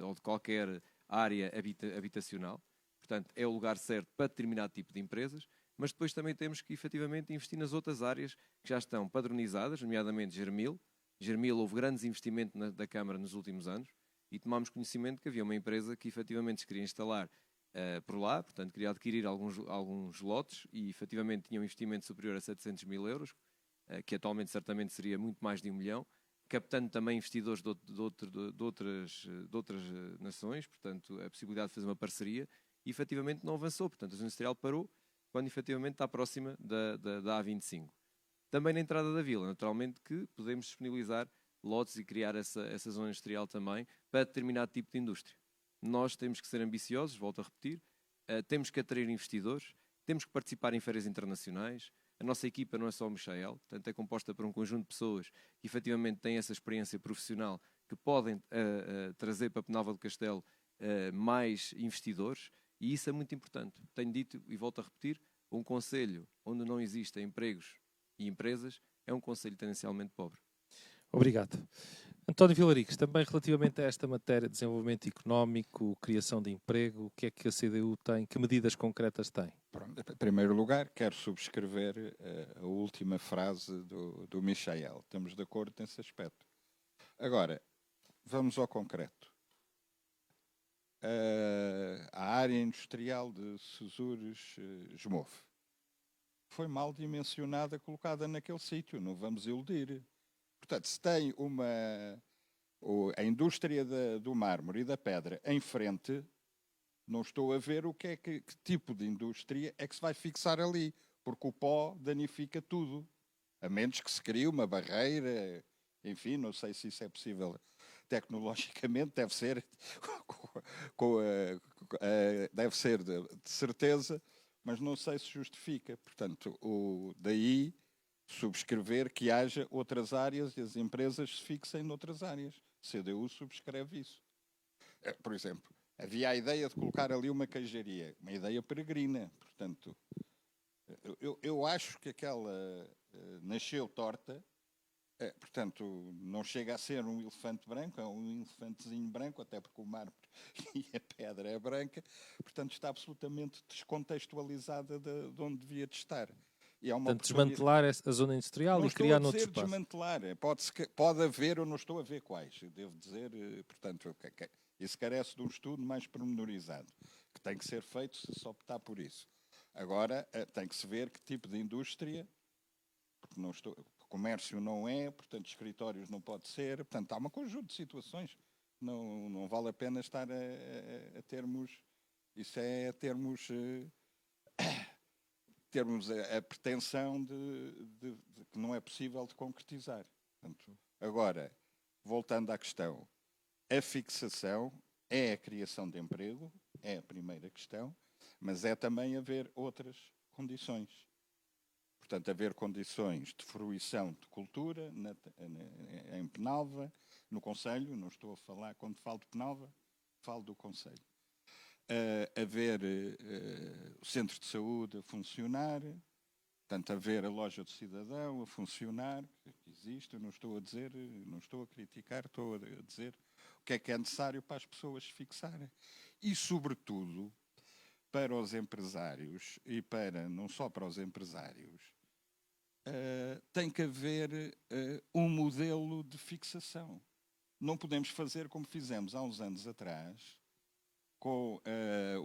Speaker 5: ou de qualquer área habitacional. Portanto, é o lugar certo para determinado tipo de empresas, mas depois também temos que, efetivamente, investir nas outras áreas que já estão padronizadas, nomeadamente Germil. Germil, houve grandes investimentos da Câmara nos últimos anos e tomámos conhecimento que havia uma empresa que, efetivamente, se queria instalar por lá, portanto, queria adquirir alguns lotes e, efetivamente, tinha um investimento superior a 700 mil euros, que atualmente, certamente, seria muito mais de 1 milhão, captando também investidores de outras nações, portanto, a possibilidade de fazer uma parceria, e efetivamente não avançou. Portanto, a Zona Industrial parou quando efetivamente está próxima da A25. Também na entrada da vila, naturalmente que podemos disponibilizar lotes e criar essa zona industrial também para determinado tipo de indústria. Nós temos que ser ambiciosos, volto a repetir, temos que atrair investidores, temos que participar em feiras internacionais, A nossa equipa não é só o Michael, portanto é composta por um conjunto de pessoas que efetivamente têm essa experiência profissional, que podem trazer para Penalva do Castelo mais investidores, e isso é muito importante. Tenho dito e volto a repetir, um concelho onde não existem empregos e empresas é um concelho tendencialmente pobre.
Speaker 1: Obrigado. António Vilaricos, também relativamente a esta matéria de desenvolvimento económico, criação de emprego, o que é que a CDU tem? Que medidas concretas tem?
Speaker 2: Pronto, em primeiro lugar, quero subscrever a última frase do Michael. Estamos de acordo nesse aspecto. Agora, vamos ao concreto. A área industrial de Sesures-Esmouve foi mal dimensionada, colocada naquele sítio, não vamos iludir. Portanto, se tem a indústria do mármore e da pedra em frente, não estou a ver que tipo de indústria é que se vai fixar ali, porque o pó danifica tudo, a menos que se crie uma barreira, enfim, não sei se isso é possível tecnologicamente, deve ser, deve ser de certeza, mas não sei se justifica. Portanto, daí subscrever que haja outras áreas e as empresas se fixem noutras áreas. A CDU subscreve isso. Por exemplo, havia a ideia de colocar ali uma queijaria, uma ideia peregrina. Portanto, eu acho que aquela nasceu torta. Portanto, não chega a ser um elefante branco, é um elefantezinho branco, até porque o mármore e a pedra é branca. Portanto, está absolutamente descontextualizada de onde devia de estar. E é uma
Speaker 1: Portanto, desmantelar a zona industrial e criar noutro espaço.
Speaker 2: Não estou a dizer desmantelar, pode haver, eu não estou a ver quais. Devo dizer, portanto, isso carece de um estudo mais pormenorizado, que tem que ser feito se só optar por isso. Agora, tem que se ver que tipo de indústria, porque comércio não é, portanto, escritórios não pode ser, portanto, há um conjunto de situações. Não vale a pena estar a termos, isso é a termos a pretensão de que não é possível de concretizar. Portanto, agora, voltando à questão, a fixação é a criação de emprego, é a primeira questão, mas é também haver outras condições. Portanto, haver condições de fruição de cultura em Penalva, no Concelho, não estou a falar, quando falo de Penalva, falo do Concelho. Haver o centro de saúde a funcionar, portanto, haver a loja do cidadão a funcionar, que existe, eu não estou a dizer, não estou a criticar, estou a dizer o que é necessário para as pessoas se fixarem. E, sobretudo, para os empresários, e não só para os empresários, tem que haver um modelo de fixação. Não podemos fazer como fizemos há uns anos atrás, com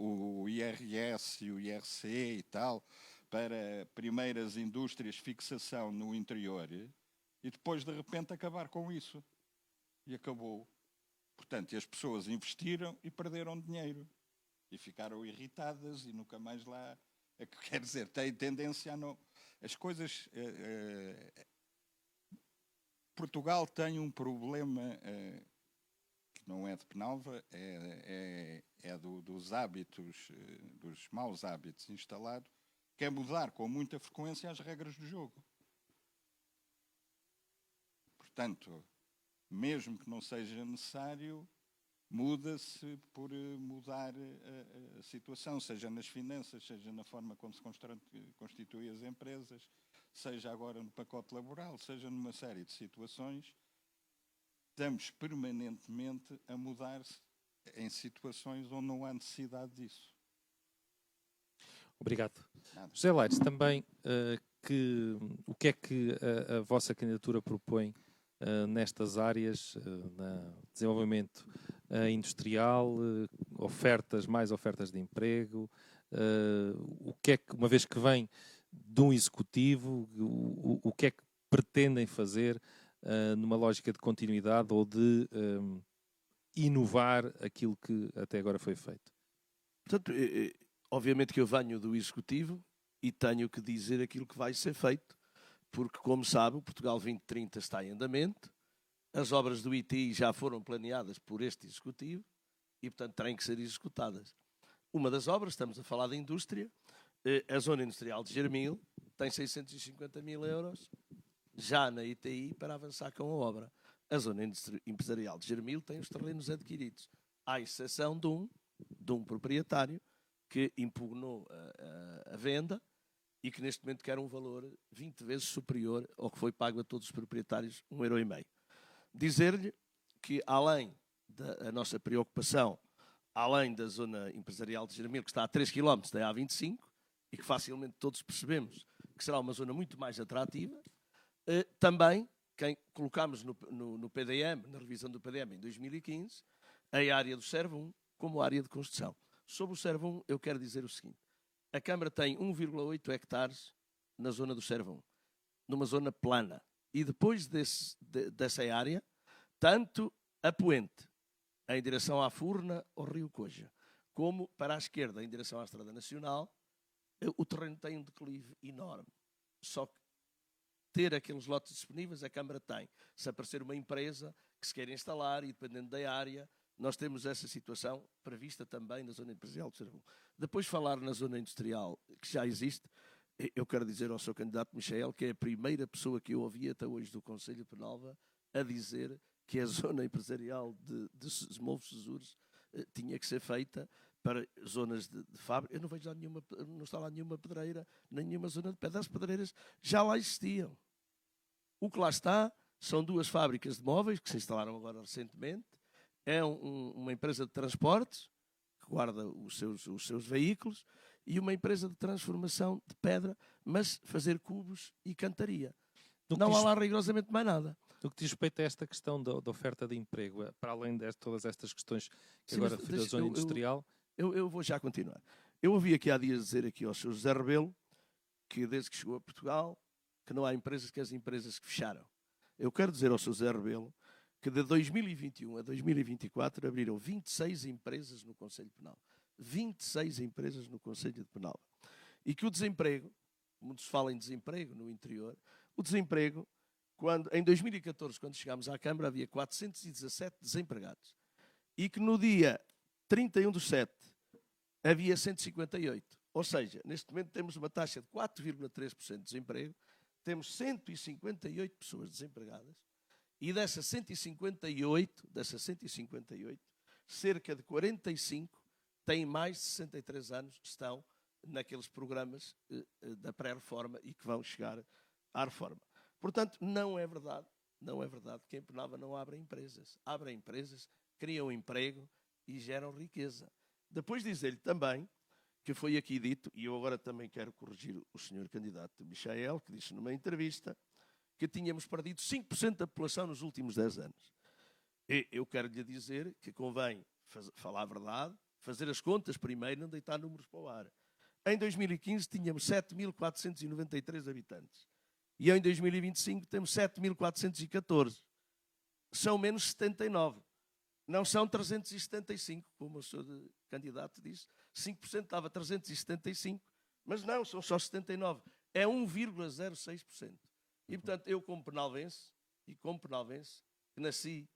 Speaker 2: o IRS e o IRC e tal, para primeiras indústrias fixação no interior, e depois, de repente, acabar com isso. E acabou. Portanto, e as pessoas investiram e perderam dinheiro. E ficaram irritadas e nunca mais lá... Quer dizer, tem tendência a não... As coisas... Portugal tem um problema que não é de Penalva, é dos hábitos, dos maus hábitos instalados, que é mudar com muita frequência as regras do jogo. Portanto, mesmo que não seja necessário, muda-se por mudar a situação, seja nas finanças, seja na forma como se constituem as empresas, seja agora no pacote laboral, seja numa série de situações. Estamos permanentemente a mudar-se em situações onde não há necessidade disso.
Speaker 1: Obrigado.
Speaker 2: Nada.
Speaker 1: José Laires, também o que é que a vossa candidatura propõe nestas áreas, no desenvolvimento industrial, mais ofertas de emprego, o que é que, uma vez que vem de um executivo, o que é que pretendem fazer numa lógica de continuidade ou de inovar aquilo que até agora foi feito?
Speaker 3: Portanto, obviamente que eu venho do Executivo e tenho que dizer aquilo que vai ser feito, porque, como sabe, o Portugal 2030 está em andamento, as obras do ITI já foram planeadas por este Executivo e, portanto, têm que ser executadas. Uma das obras, estamos a falar da indústria, a Zona Industrial de Germil, tem 650 mil euros já na ITI para avançar com a obra. A zona empresarial de Germil tem os terrenos adquiridos, à exceção de um proprietário que impugnou a venda e que neste momento quer um valor 20 vezes superior ao que foi pago a todos os proprietários, 1,5 €. Dizer-lhe que, além da nossa preocupação, além da zona empresarial de Germil, que está a 3 km da A25, e que facilmente todos percebemos que será uma zona muito mais atrativa, também colocámos no PDM, na revisão do PDM em 2015, a área do Servo 1 como área de construção. Sobre o Servo 1, eu quero dizer o seguinte: a Câmara tem 1,8 hectares na zona do Servo 1, numa zona plana. E depois dessa área, tanto a poente, em direção à Furna, ao Rio Coja, como para a esquerda, em direção à Estrada Nacional, o terreno tem um declive enorme. Só que ter aqueles lotes disponíveis, a Câmara tem. Se aparecer uma empresa que se queira instalar e dependendo da área, nós temos essa situação prevista também na zona empresarial de Servo. Depois falar na zona industrial, que já existe, eu quero dizer ao seu candidato Michael que é a primeira pessoa que eu ouvi até hoje do Conselho de Penalva a dizer que a zona empresarial de Mouvos Sesures tinha que ser feita para zonas de fábrica. Eu não vejo lá não está lá nenhuma pedreira, nem nenhuma zona de pedras. As pedreiras já lá existiam. O que lá está são 2 fábricas de móveis que se instalaram agora recentemente. É uma empresa de transportes que guarda os seus veículos e uma empresa de transformação de pedra, mas fazer cubos e cantaria. Não há lá rigorosamente mais nada.
Speaker 1: No que diz respeito a esta questão da oferta de emprego, para além de todas estas questões que agora referiu da zona industrial...
Speaker 3: Eu vou já continuar. Eu ouvi aqui há dias dizer aqui ao Sr. José Rebelo que desde que chegou a Portugal que não há empresas, que as empresas que fecharam. Eu quero dizer ao Sr. José Rebelo que de 2021 a 2024 abriram 26 empresas no Conselho de Penalva. 26 empresas no Conselho de Penalva. E que o desemprego, como se fala em desemprego no interior, o desemprego, em 2014, quando chegámos à Câmara, havia 417 desempregados. E que no dia 31/7 havia 158. Ou seja, neste momento temos uma taxa de 4,3% de desemprego, temos 158 pessoas desempregadas, e dessas 158, cerca de 45 têm mais de 63 anos, que estão naqueles programas da pré-reforma e que vão chegar à reforma. Portanto, não é verdade que em Penalva não abra empresas. Abrem empresas, criam emprego e geram riqueza. Depois dizer-lhe também que foi aqui dito, e eu agora também quero corrigir o senhor candidato Michael, que disse numa entrevista que tínhamos perdido 5% da população nos últimos 10 anos. E eu quero lhe dizer que convém falar a verdade, fazer as contas primeiro, não deitar números para o ar. Em 2015 tínhamos 7.493 habitantes. E em 2025 temos 7.414. São menos 79. Não são 375, como o senhor candidato disse. 5% estava 375, mas não, são só 79. É 1,06%. E, portanto, eu como penalvense, que nasci,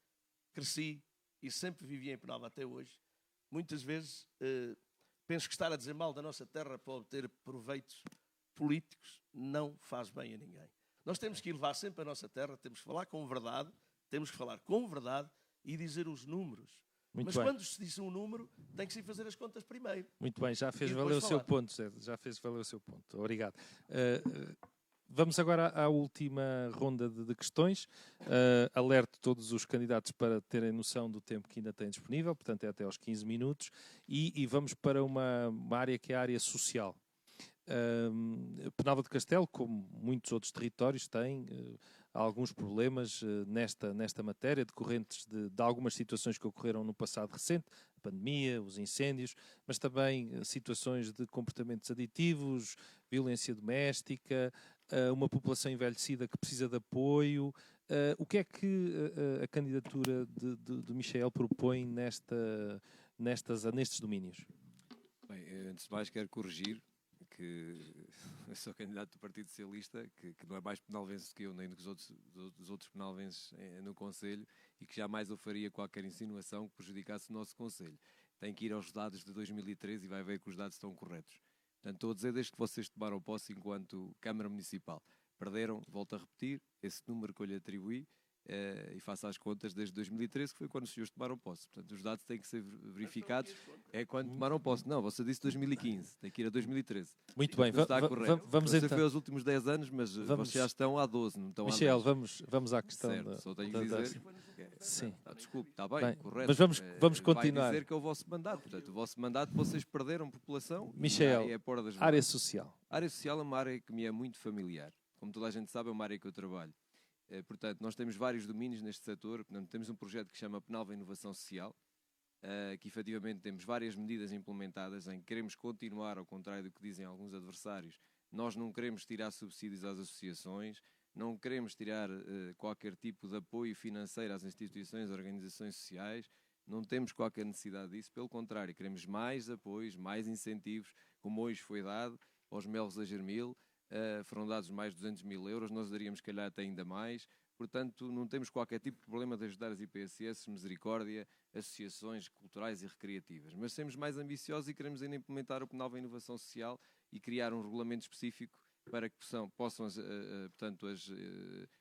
Speaker 3: cresci e sempre vivi em Penalva até hoje, muitas vezes penso que estar a dizer mal da nossa terra para obter proveitos políticos não faz bem a ninguém. Nós temos que levar sempre a nossa terra, temos que falar com verdade, e dizer os números. Mas quando se diz um número, tem que se fazer as contas primeiro.
Speaker 1: Muito bem, já fez valer o seu ponto, Zé. Já fez valer o seu ponto. Obrigado. Vamos agora à última ronda de questões. Alerto todos os candidatos para terem noção do tempo que ainda têm disponível, portanto é até aos 15 minutos. E vamos para uma área que é a área social. Penalva de Castelo, como muitos outros territórios, tem alguns problemas nesta matéria, decorrentes de algumas situações que ocorreram no passado recente, a pandemia, os incêndios, mas também situações de comportamentos aditivos, violência doméstica, uma população envelhecida que precisa de apoio. O que é que a candidatura de Michael propõe nestes domínios?
Speaker 5: Bem, antes de mais quero corrigir que eu sou candidato do Partido Socialista, que não é mais penalvense que eu, nem dos outros penalvenses no Conselho, e que jamais eu faria qualquer insinuação que prejudicasse o nosso Conselho. Tem que ir aos dados de 2013 e vai ver que os dados estão corretos. Portanto, estou a dizer desde que vocês tomaram posse enquanto Câmara Municipal. Perderam, volto a repetir, esse número que eu lhe atribuí, e faço as contas desde 2013, que foi quando os senhores tomaram posse. Portanto, os dados têm que ser verificados. É quando tomaram posse. Não, você disse 2015, tem que ir a 2013.
Speaker 1: Muito bem,
Speaker 5: Está correto.
Speaker 1: vamos
Speaker 5: Você
Speaker 1: então.
Speaker 5: foi aos últimos 10 anos, mas vocês já estão há 12, não estão
Speaker 1: Michel,
Speaker 5: há 10.
Speaker 1: vamos à questão
Speaker 5: Certo, só tenho que dizer.
Speaker 1: Sim.
Speaker 5: Desculpe, está bem,
Speaker 1: Bem,
Speaker 5: correto.
Speaker 1: mas vamos continuar.
Speaker 5: Vai dizer que é o vosso mandato. Portanto, o vosso mandato, vocês perderam população.
Speaker 1: Michel,
Speaker 5: é fora das
Speaker 1: área
Speaker 5: mãos.
Speaker 1: social.
Speaker 5: A área social é uma área que me é muito familiar. Como toda a gente sabe, é uma área que eu trabalho. Portanto, nós temos vários domínios neste setor. Portanto, temos um projeto que se chama Penalva Inovação Social, que efetivamente temos várias medidas implementadas em que queremos continuar, ao contrário do que dizem alguns adversários. Nós não queremos tirar subsídios às associações, não queremos tirar qualquer tipo de apoio financeiro às instituições, organizações sociais, não temos qualquer necessidade disso, pelo contrário, queremos mais apoios, mais incentivos, como hoje foi dado aos Melros a Germil. Foram dados mais de 200 mil euros, nós daríamos, calhar, até ainda mais. Portanto, não temos qualquer tipo de problema de ajudar as IPSS, Misericórdia, associações culturais e recreativas. Mas somos mais ambiciosos e queremos ainda implementar o Penalva Inovação Social e criar um regulamento específico para que possam portanto, as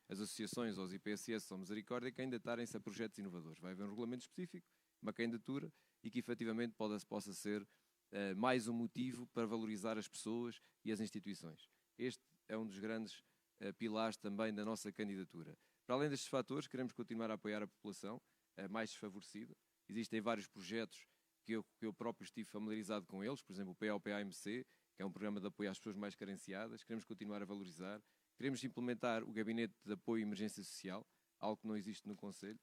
Speaker 5: associações ou as IPSS ou Misericórdia candidatarem-se a projetos inovadores. Vai haver um regulamento específico, uma candidatura, e que efetivamente possa ser mais um motivo para valorizar as pessoas e as instituições. Este é um dos grandes pilares também da nossa candidatura. Para além destes fatores, queremos continuar a apoiar a população mais desfavorecida. Existem vários projetos que eu próprio estive familiarizado com eles, por exemplo, o PAOPA-MC, que é um programa de apoio às pessoas mais carenciadas. Queremos continuar a valorizar. Queremos implementar o Gabinete de Apoio e Emergência Social, algo que não existe no Conselho,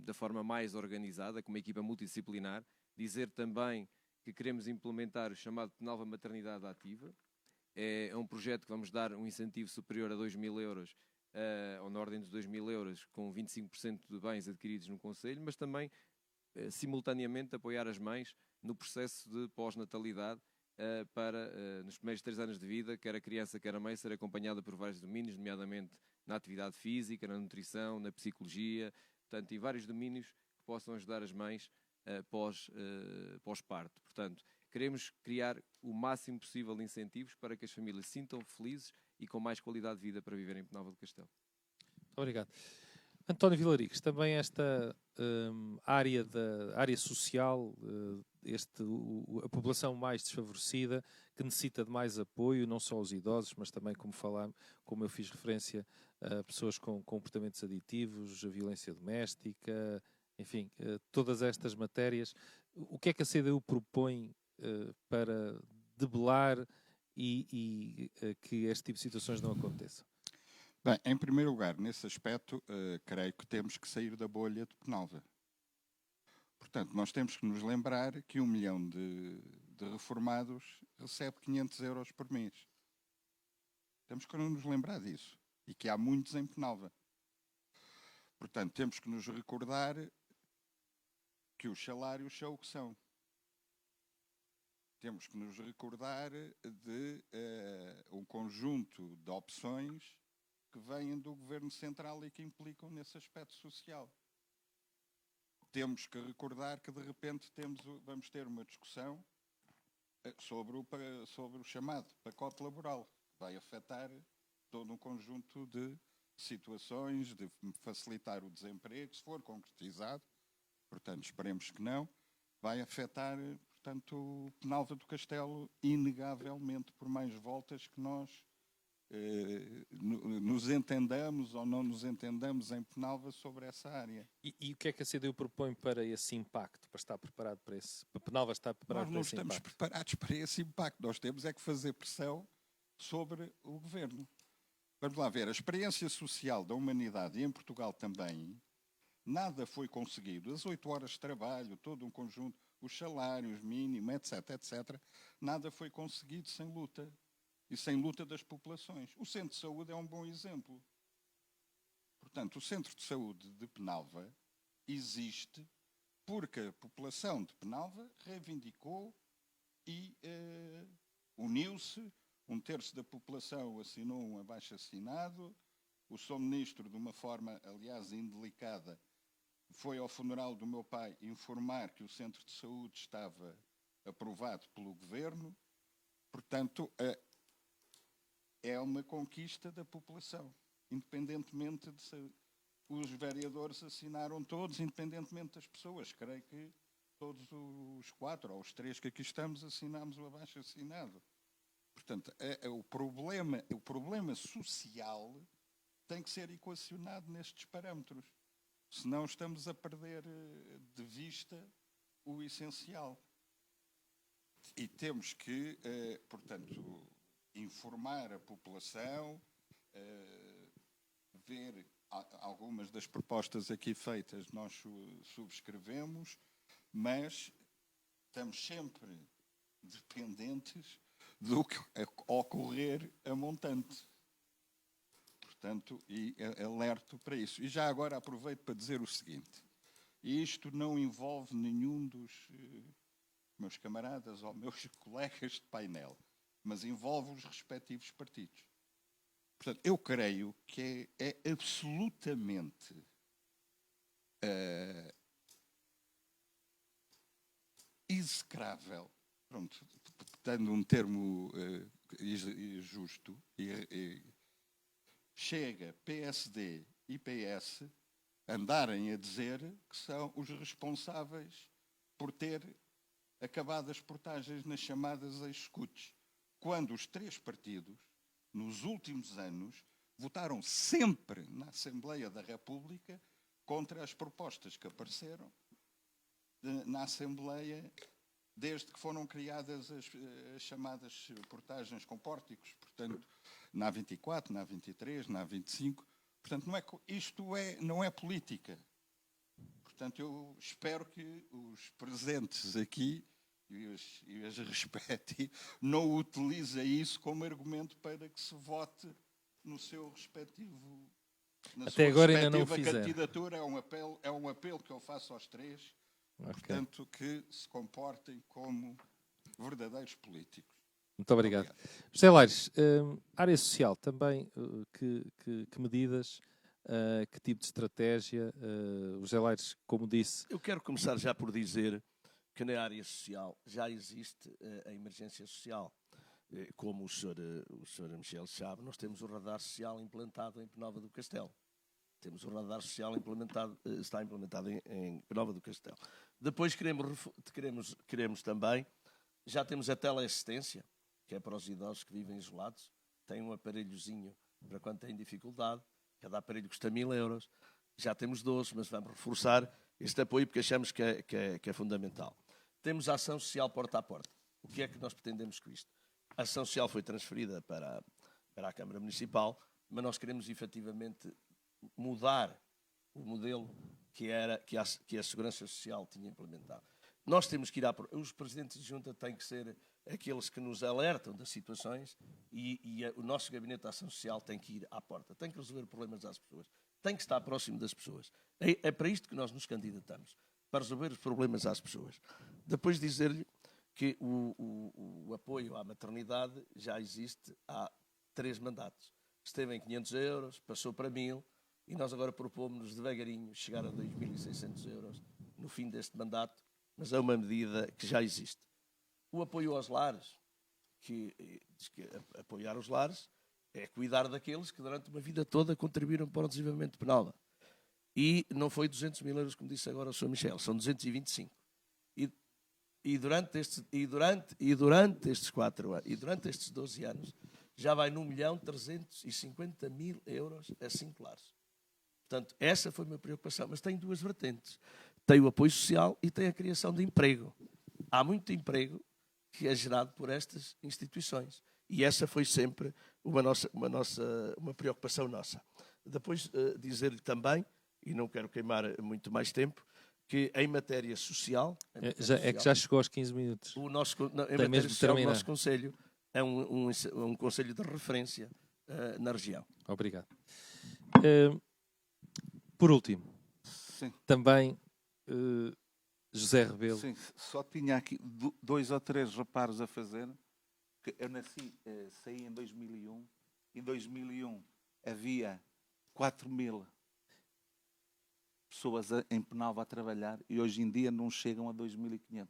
Speaker 5: da forma mais organizada, com uma equipa multidisciplinar. Dizer também que queremos implementar o chamado Penalva Maternidade Ativa. É um projeto que vamos dar um incentivo superior a 2 mil euros, ou na ordem dos 2 mil euros, com 25% de bens adquiridos no Conselho, mas também, simultaneamente, apoiar as mães no processo de pós-natalidade para, nos primeiros 3 anos de vida, quer a criança, quer a mãe, ser acompanhada por vários domínios, nomeadamente na atividade física, na nutrição, na psicologia, portanto, em vários domínios que possam ajudar as mães pós-parto. Portanto, queremos criar o máximo possível de incentivos para que as famílias se sintam felizes e com mais qualidade de vida para viverem em Penalva do Castelo.
Speaker 1: Obrigado. António Vilarigues, também esta área social, a população mais desfavorecida, que necessita de mais apoio, não só os idosos, mas também, como eu fiz referência, a pessoas com comportamentos aditivos, a violência doméstica, enfim, todas estas matérias. O que é que a CDU propõe para debelar e que este tipo de situações não aconteçam?
Speaker 2: Bem, em primeiro lugar, nesse aspecto, creio que temos que sair da bolha de Penalva. Portanto, nós temos que nos lembrar que 1 milhão de reformados recebe 500 euros por mês. Temos que nos lembrar disso. E que há muitos em Penalva. Portanto, temos que nos recordar que os salários são o que são. Temos que nos recordar de um conjunto de opções que vêm do Governo Central e que implicam nesse aspecto social. Temos que recordar que, de repente, vamos ter uma discussão sobre o chamado pacote laboral, que vai afetar todo um conjunto de situações, de facilitar o desemprego, se for concretizado, portanto, esperemos que não, vai afetar, portanto, o Penalva do Castelo, inegavelmente, por mais voltas que nós nos entendamos ou não nos entendamos em Penalva sobre essa área.
Speaker 1: E o que é que a CDU propõe para esse impacto, para estar preparado para esse... Para Penalva estar preparado para esse impacto?
Speaker 2: Nós não estamos preparados para esse impacto. Nós temos é que fazer pressão sobre o Governo. Vamos lá ver, a experiência social da humanidade, e em Portugal também, nada foi conseguido. As 8 horas de trabalho, todo um conjunto, os salários mínimos, etc., etc., nada foi conseguido sem luta. E sem luta das populações. O Centro de Saúde é um bom exemplo. Portanto, o Centro de Saúde de Penalva existe porque a população de Penalva reivindicou e uniu-se. 1/3 da população assinou um abaixo-assinado. O Sr. Ministro, de uma forma, aliás, indelicada, foi ao funeral do meu pai informar que o Centro de Saúde estava aprovado pelo Governo. Portanto, é uma conquista da população, independentemente de se os vereadores assinaram todos, independentemente das pessoas. Creio que todos os 4 ou os 3 que aqui estamos assinamos o abaixo-assinado. Portanto, o problema social tem que ser equacionado nestes parâmetros. Senão estamos a perder de vista o essencial. E temos que, portanto, informar a população, ver algumas das propostas aqui feitas, nós subscrevemos, mas estamos sempre dependentes do que ocorrer a montante. Portanto, e alerto para isso. E já agora aproveito para dizer o seguinte: isto não envolve nenhum dos meus camaradas ou meus colegas de painel, mas envolve os respectivos partidos. Portanto, eu creio que é absolutamente execrável, pronto, dando um termo justo, Chega, PSD e PS andarem a dizer que são os responsáveis por ter acabado as portagens nas chamadas escutes, quando os 3 partidos, nos últimos anos, votaram sempre na Assembleia da República contra as propostas que apareceram na Assembleia desde que foram criadas as chamadas portagens com pórticos, portanto, na A24, na A23, na A25. Portanto, não é política. Portanto, eu espero que os presentes aqui, e os respeite, não utilizem isso como argumento para que se vote no seu respectivo...
Speaker 1: Até agora ainda não o fizeram.
Speaker 2: Candidatura. É um apelo que eu faço aos 3, portanto, que se comportem como verdadeiros políticos.
Speaker 1: Muito obrigado. José Laires, área social também, que medidas, que tipo de estratégia? O José Laires, como disse...
Speaker 3: Eu quero começar já por dizer que na área social já existe a emergência social. Como o Sr. Michel sabe, nós temos o radar social implantado em Penalva do Castelo. Temos o radar social está implementado em Penalva do Castelo. Depois queremos também, já temos a teleassistência, que é para os idosos que vivem isolados, tem um aparelhozinho para quando têm dificuldade, cada aparelho custa 1.000 euros, já temos 12, mas vamos reforçar este apoio porque achamos que é fundamental. Temos a ação social porta a porta. O que é que nós pretendemos com isto? A ação social foi transferida para a Câmara Municipal, mas nós queremos efetivamente mudar o modelo que a Segurança Social tinha implementado. Nós temos que os presidentes de junta têm que ser aqueles que nos alertam das situações e o nosso gabinete de ação social tem que ir à porta, tem que resolver problemas às pessoas, tem que estar próximo das pessoas. É para isto que nós nos candidatamos, para resolver os problemas às pessoas. Depois dizer-lhe que o apoio à maternidade já existe há 3 mandatos. Esteve em 500 euros, passou para 1.000 e nós agora propomos-nos devagarinho chegar a 2.600 euros no fim deste mandato, mas é uma medida que já existe. O apoio aos lares, diz que apoiar os lares é cuidar daqueles que durante uma vida toda contribuíram para o desenvolvimento de Penalva. E não foi 200.000 euros, como disse agora o Sr. Michel, são 225. E durante estes 4 anos, e durante estes 12 anos, já vai no 1.350.000 euros a 5 lares. Portanto, essa foi a minha preocupação. Mas tem 2 vertentes. Tem o apoio social e tem a criação de emprego. Há muito emprego que é gerado por estas instituições. E essa foi sempre uma preocupação nossa. Depois, dizer-lhe também, e não quero queimar muito mais tempo, que em matéria social...
Speaker 1: que já chegou aos 15 minutos.
Speaker 3: Em matéria social, o nosso Conselho é um Conselho de referência na região.
Speaker 1: Obrigado. Por último,
Speaker 4: Sim.
Speaker 1: também José Rebelo.
Speaker 4: Sim, só tinha aqui 2 ou 3 reparos a fazer. Eu saí em 2001. Em 2001 havia 4.000 pessoas em Penalva a trabalhar e hoje em dia não chegam a 2.500.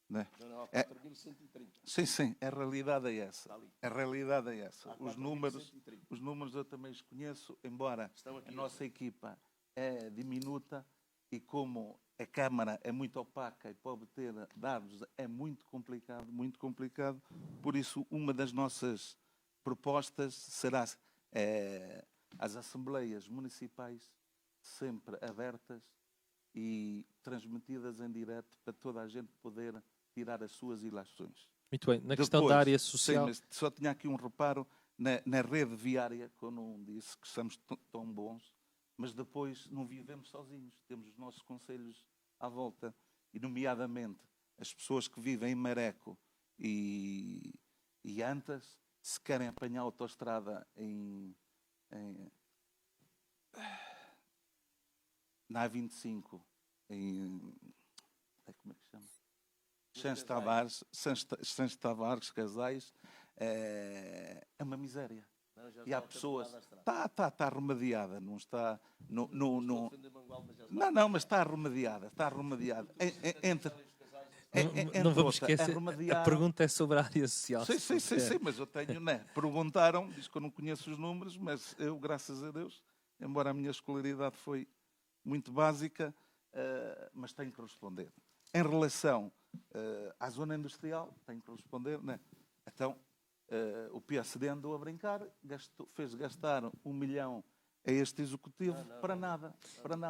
Speaker 4: Né?
Speaker 3: Não, há
Speaker 4: É-
Speaker 3: 4.130.
Speaker 4: Sim, a realidade é essa.
Speaker 3: Está ali.
Speaker 4: A realidade é essa.
Speaker 3: Há
Speaker 4: Os
Speaker 3: 4.130.
Speaker 4: números eu também os conheço, embora
Speaker 3: Estão aqui.
Speaker 4: a nossa equipa é diminuta e como a Câmara é muito opaca e para obter dados é muito complicado. Por isso, uma das nossas propostas será as assembleias municipais sempre abertas e transmitidas em direto para toda a gente poder tirar as suas ilações.
Speaker 1: Muito bem. Na questão da
Speaker 4: Depois,
Speaker 1: área
Speaker 4: sim,
Speaker 1: social,
Speaker 4: mas só tinha aqui um reparo na rede viária, que eu não disse que somos tão bons, mas depois não vivemos sozinhos. Temos os nossos conselhos à volta, e nomeadamente as pessoas que vivem em Mareco e Antas, se querem apanhar a autoestrada na A25, como é que se chama? Santos Tavares, Casais, é uma miséria.
Speaker 3: Não, já
Speaker 4: E há
Speaker 3: está
Speaker 4: pessoas.
Speaker 3: controlada a estrada.
Speaker 4: Está remediada, não está.
Speaker 3: Não estou a defender Mangual, mas já está.
Speaker 4: Não, mas está remediada. Entre
Speaker 1: não vamos
Speaker 4: outra,
Speaker 1: esquecer, a
Speaker 4: remediaram.
Speaker 1: pergunta é sobre a área social.
Speaker 4: Sim,
Speaker 1: se puder.
Speaker 4: sim, mas eu tenho, né? Perguntaram, diz que eu não conheço os números, mas eu, graças a Deus, embora a minha escolaridade foi muito básica, mas tenho que responder. Em relação à zona industrial, tenho que responder, né? Então, o PSD andou a brincar, fez gastar 1 milhão a este executivo para nada.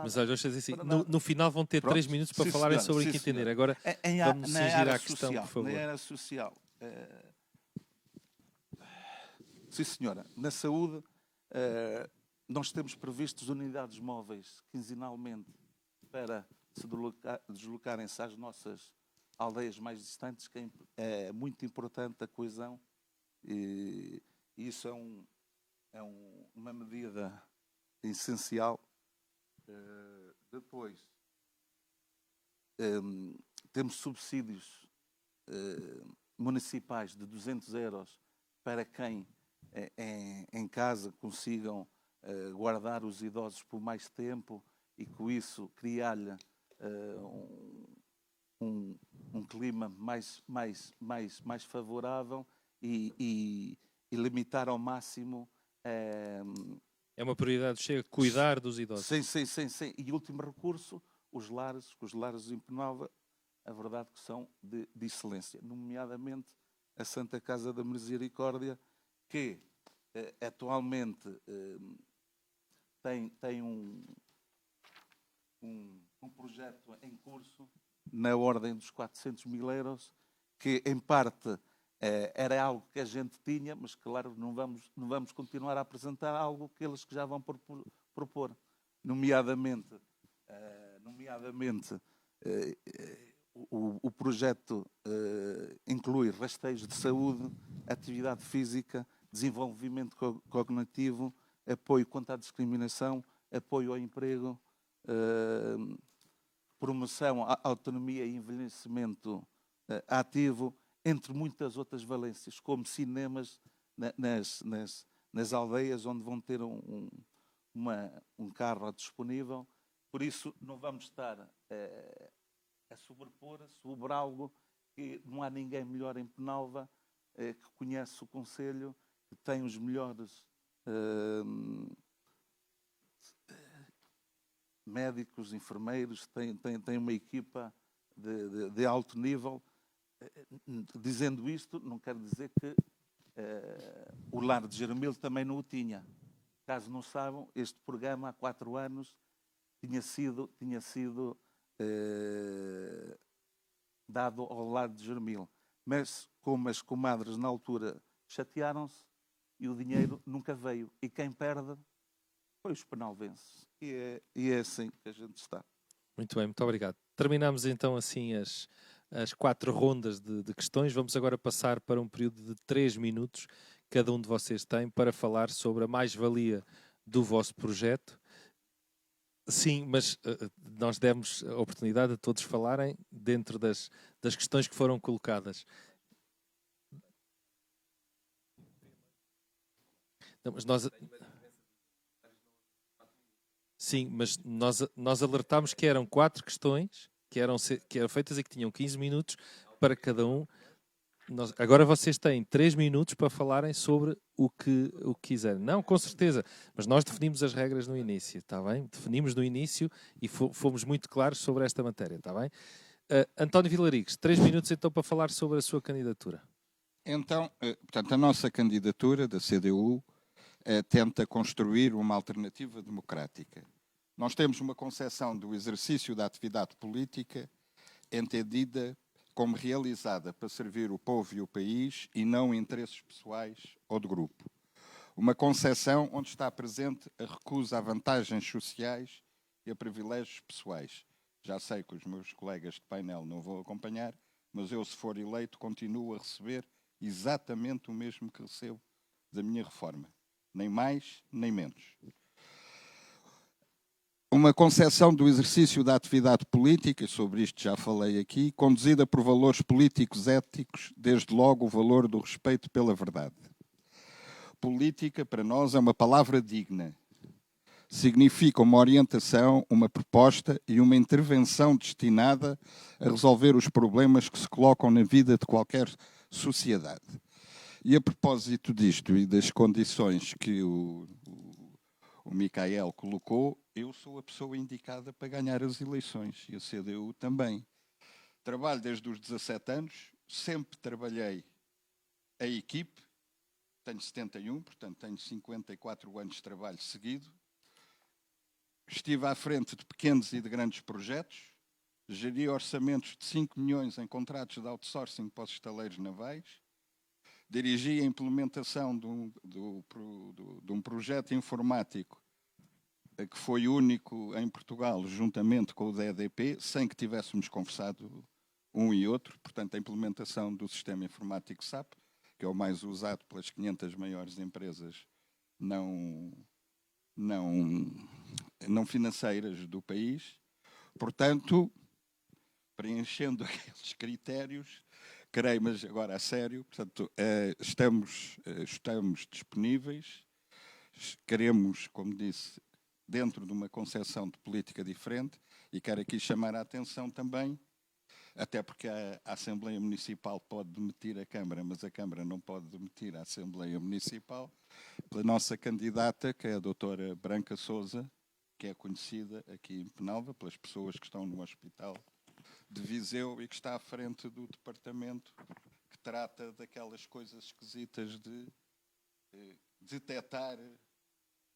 Speaker 1: Mas olha, vamos dizer assim,
Speaker 4: Para nada.
Speaker 1: no final vão ter 3
Speaker 4: Pronto.
Speaker 1: minutos para
Speaker 4: Sim,
Speaker 1: falarem
Speaker 4: senhora,
Speaker 1: sobre o
Speaker 4: sim,
Speaker 1: que entender.
Speaker 4: senhora.
Speaker 1: Agora vamos
Speaker 4: Na
Speaker 1: cingir
Speaker 4: área
Speaker 1: à questão,
Speaker 4: social,
Speaker 1: por favor.
Speaker 4: Na área social. Sim, senhora. Na saúde, nós temos previstos unidades móveis quinzenalmente para se deslocarem-se às nossas aldeias mais distantes, que é muito importante a coesão, e isso é uma medida essencial. Depois, temos subsídios municipais de 200 euros para quem em casa consigam guardar os idosos por mais tempo e com isso criar-lhe um clima mais favorável e limitar ao máximo.
Speaker 1: É uma prioridade, chega a cuidar dos idosos.
Speaker 4: Sim. E último recurso, os lares em Penalva, a verdade que são de excelência, nomeadamente a Santa Casa da Misericórdia, que atualmente tem um projeto em curso na ordem dos 400 mil euros, que em parte era algo que a gente tinha, mas claro, não vamos continuar a apresentar algo que eles que já vão propor, nomeadamente o projeto inclui rastreios de saúde, atividade física, desenvolvimento cognitivo, apoio contra a discriminação, apoio ao emprego, promoção à autonomia e envelhecimento ativo, entre muitas outras valências, como cinemas nas aldeias, onde vão ter um carro disponível. Por isso, não vamos estar a sobrepor sobre algo que não há ninguém melhor em Penalva, que conhece o Conselho, que tem os melhores médicos, enfermeiros, tem uma equipa de alto nível. Dizendo isto, não quero dizer que o Lar de Jermil também não o tinha. Caso não saibam, este programa há 4 anos tinha sido dado ao Lar de Jermil. Mas como as comadres na altura chatearam-se e o dinheiro nunca veio. E quem perde foi os penalvenses. E é assim que a gente está.
Speaker 1: Muito bem, muito obrigado. Terminamos então assim as 4 rondas de questões. Vamos agora passar para um período de 3 minutos, cada um de vocês tem, para falar sobre a mais-valia do vosso projeto. Sim, mas nós demos a oportunidade a todos falarem dentro das questões que foram colocadas. Não, mas sim, mas nós alertámos que eram 4 questões que eram feitas e que tinham 15 minutos para cada um. Agora vocês têm 3 minutos para falarem sobre o que quiserem. Não, com certeza. Mas nós definimos as regras no início, está bem? Definimos no início e fomos muito claros sobre esta matéria, está bem? António Vilarigues, 3 minutos então para falar sobre a sua candidatura.
Speaker 2: Então, portanto, a nossa candidatura da CDU tenta construir uma alternativa democrática. Nós temos uma concepção do exercício da atividade política entendida como realizada para servir o povo e o país e não interesses pessoais ou de grupo. Uma concepção onde está presente a recusa a vantagens sociais e a privilégios pessoais. Já sei que os meus colegas de painel não vão acompanhar, mas eu, se for eleito, continuo a receber exatamente o mesmo que recebo da minha reforma. Nem mais, nem menos. Uma concepção do exercício da atividade política, sobre isto já falei aqui, conduzida por valores políticos éticos, desde logo o valor do respeito pela verdade. Política, para nós, é uma palavra digna. Significa uma orientação, uma proposta e uma intervenção destinada a resolver os problemas que se colocam na vida de qualquer sociedade. E a propósito disto e das condições que o Micael colocou, eu sou a pessoa indicada para ganhar as eleições e a CDU também. Trabalho desde os 17 anos, sempre trabalhei a equipe, tenho 71, portanto tenho 54 anos de trabalho seguido. Estive à frente de pequenos e de grandes projetos, geri orçamentos de 5 milhões em contratos de outsourcing para os estaleiros navais, dirigi a implementação de um projeto informático que foi único em Portugal, juntamente com o DEDP, sem que tivéssemos conversado um e outro. Portanto, a implementação do sistema informático SAP, que é o mais usado pelas 500 maiores empresas não financeiras do país. Portanto, preenchendo aqueles critérios, creio, mas agora a sério, portanto, estamos disponíveis, queremos, como disse, dentro de uma concepção de política diferente, e quero aqui chamar a atenção também, até porque a Assembleia Municipal pode demitir a Câmara, mas a Câmara não pode demitir a Assembleia Municipal, pela nossa candidata, que é a doutora Branca Sousa, que é conhecida aqui em Penalva, pelas pessoas que estão no Hospital de Viseu e que está à frente do departamento que trata daquelas coisas esquisitas de detectar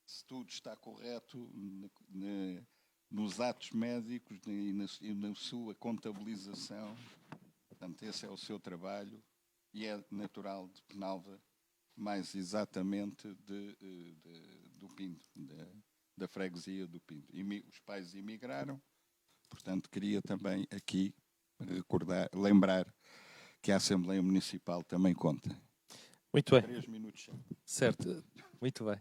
Speaker 2: se tudo está correto nos atos médicos e na sua contabilização. Portanto, esse é o seu trabalho e é natural de Penalva, mais exatamente do Pindo, da freguesia do Pindo. Os pais emigraram, portanto, queria também aqui lembrar que a Assembleia Municipal também conta.
Speaker 1: Muito bem.
Speaker 2: 3 minutos.
Speaker 1: Certo, muito bem.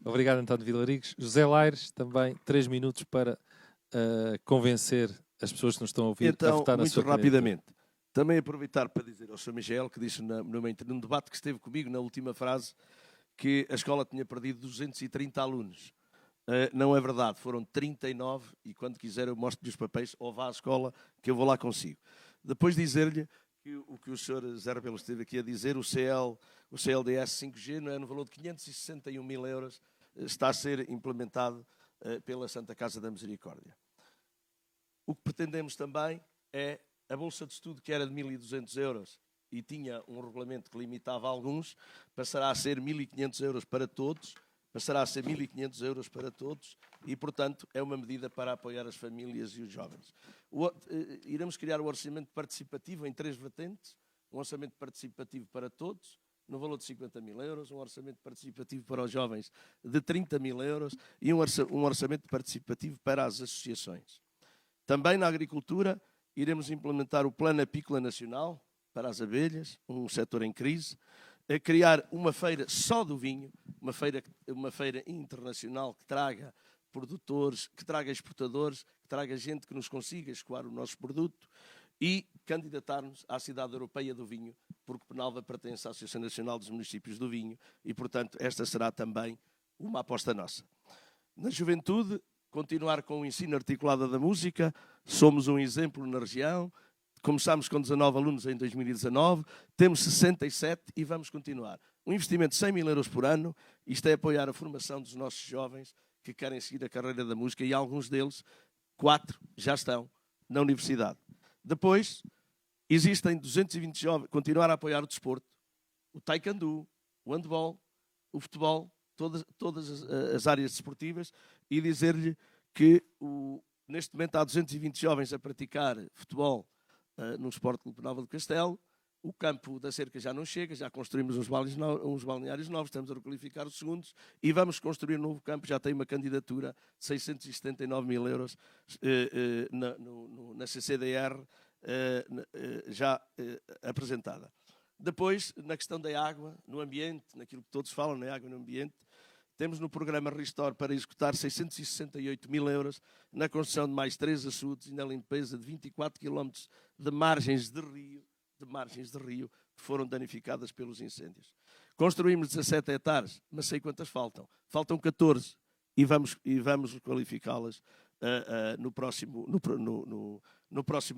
Speaker 1: Obrigado, António Vilarigues. José Laires, também 3 minutos para convencer as pessoas que nos estão a ouvir a votar na sua candidatura.
Speaker 3: Muito rapidamente. Também aproveitar para dizer ao Sr. Michel, que disse num debate que esteve comigo, na última frase, que a escola tinha perdido 230 alunos. Não é verdade, foram 39 e quando quiser eu mostro-lhe os papéis ou vá à escola que eu vou lá consigo. Depois dizer-lhe que o que o Sr. Zé Rebelo esteve aqui a dizer, o CLDS 5G, não é, no valor de 561 mil euros, está a ser implementado pela Santa Casa da Misericórdia. O que pretendemos também é a bolsa de estudo, que era de 1.200 euros e tinha um regulamento que limitava alguns, passará a ser 1.500 euros para todos, passará a ser 1.500 euros para todos e, portanto, é uma medida para apoiar as famílias e os jovens. Iremos criar o orçamento participativo em 3 vertentes, um orçamento participativo para todos, no valor de 50 mil euros, um orçamento participativo para os jovens de 30 mil euros e um orçamento participativo para as associações. Também na agricultura, iremos implementar o Plano Apícola Nacional para as abelhas, um setor em crise, a criar uma feira só do vinho, uma feira internacional que traga produtores, que traga exportadores, que traga gente que nos consiga escoar o nosso produto e candidatar-nos à Cidade Europeia do Vinho, porque Penalva pertence à Associação Nacional dos Municípios do Vinho e, portanto, esta será também uma aposta nossa. Na juventude, continuar com o ensino articulado da música, somos um exemplo na região, Começámos com 19 alunos em 2019, temos 67 e vamos continuar. Um investimento de 100 mil euros por ano, isto é apoiar a formação dos nossos jovens que querem seguir a carreira da música e alguns deles, 4, já estão na universidade. Depois, existem 220 jovens, continuar a apoiar o desporto, o taekwondo, o handball, o futebol, todas as áreas desportivas, e dizer-lhe que neste momento há 220 jovens a praticar futebol no Sport Clube Penalva do Castelo. O campo da cerca já não chega, já construímos uns balneários novos, estamos a requalificar os segundos e vamos construir um novo campo. Já tem uma candidatura de 679 mil euros na CCDR já apresentada. Depois, na questão da água, no ambiente, naquilo que todos falam, na água e no ambiente, temos no programa Restore para executar 668 mil euros na construção de mais 3 açudes e na limpeza de 24 km de margens de rio que foram danificadas pelos incêndios. Construímos 17 hectares, mas sei quantas faltam. Faltam 14 e vamos qualificá-las no próximo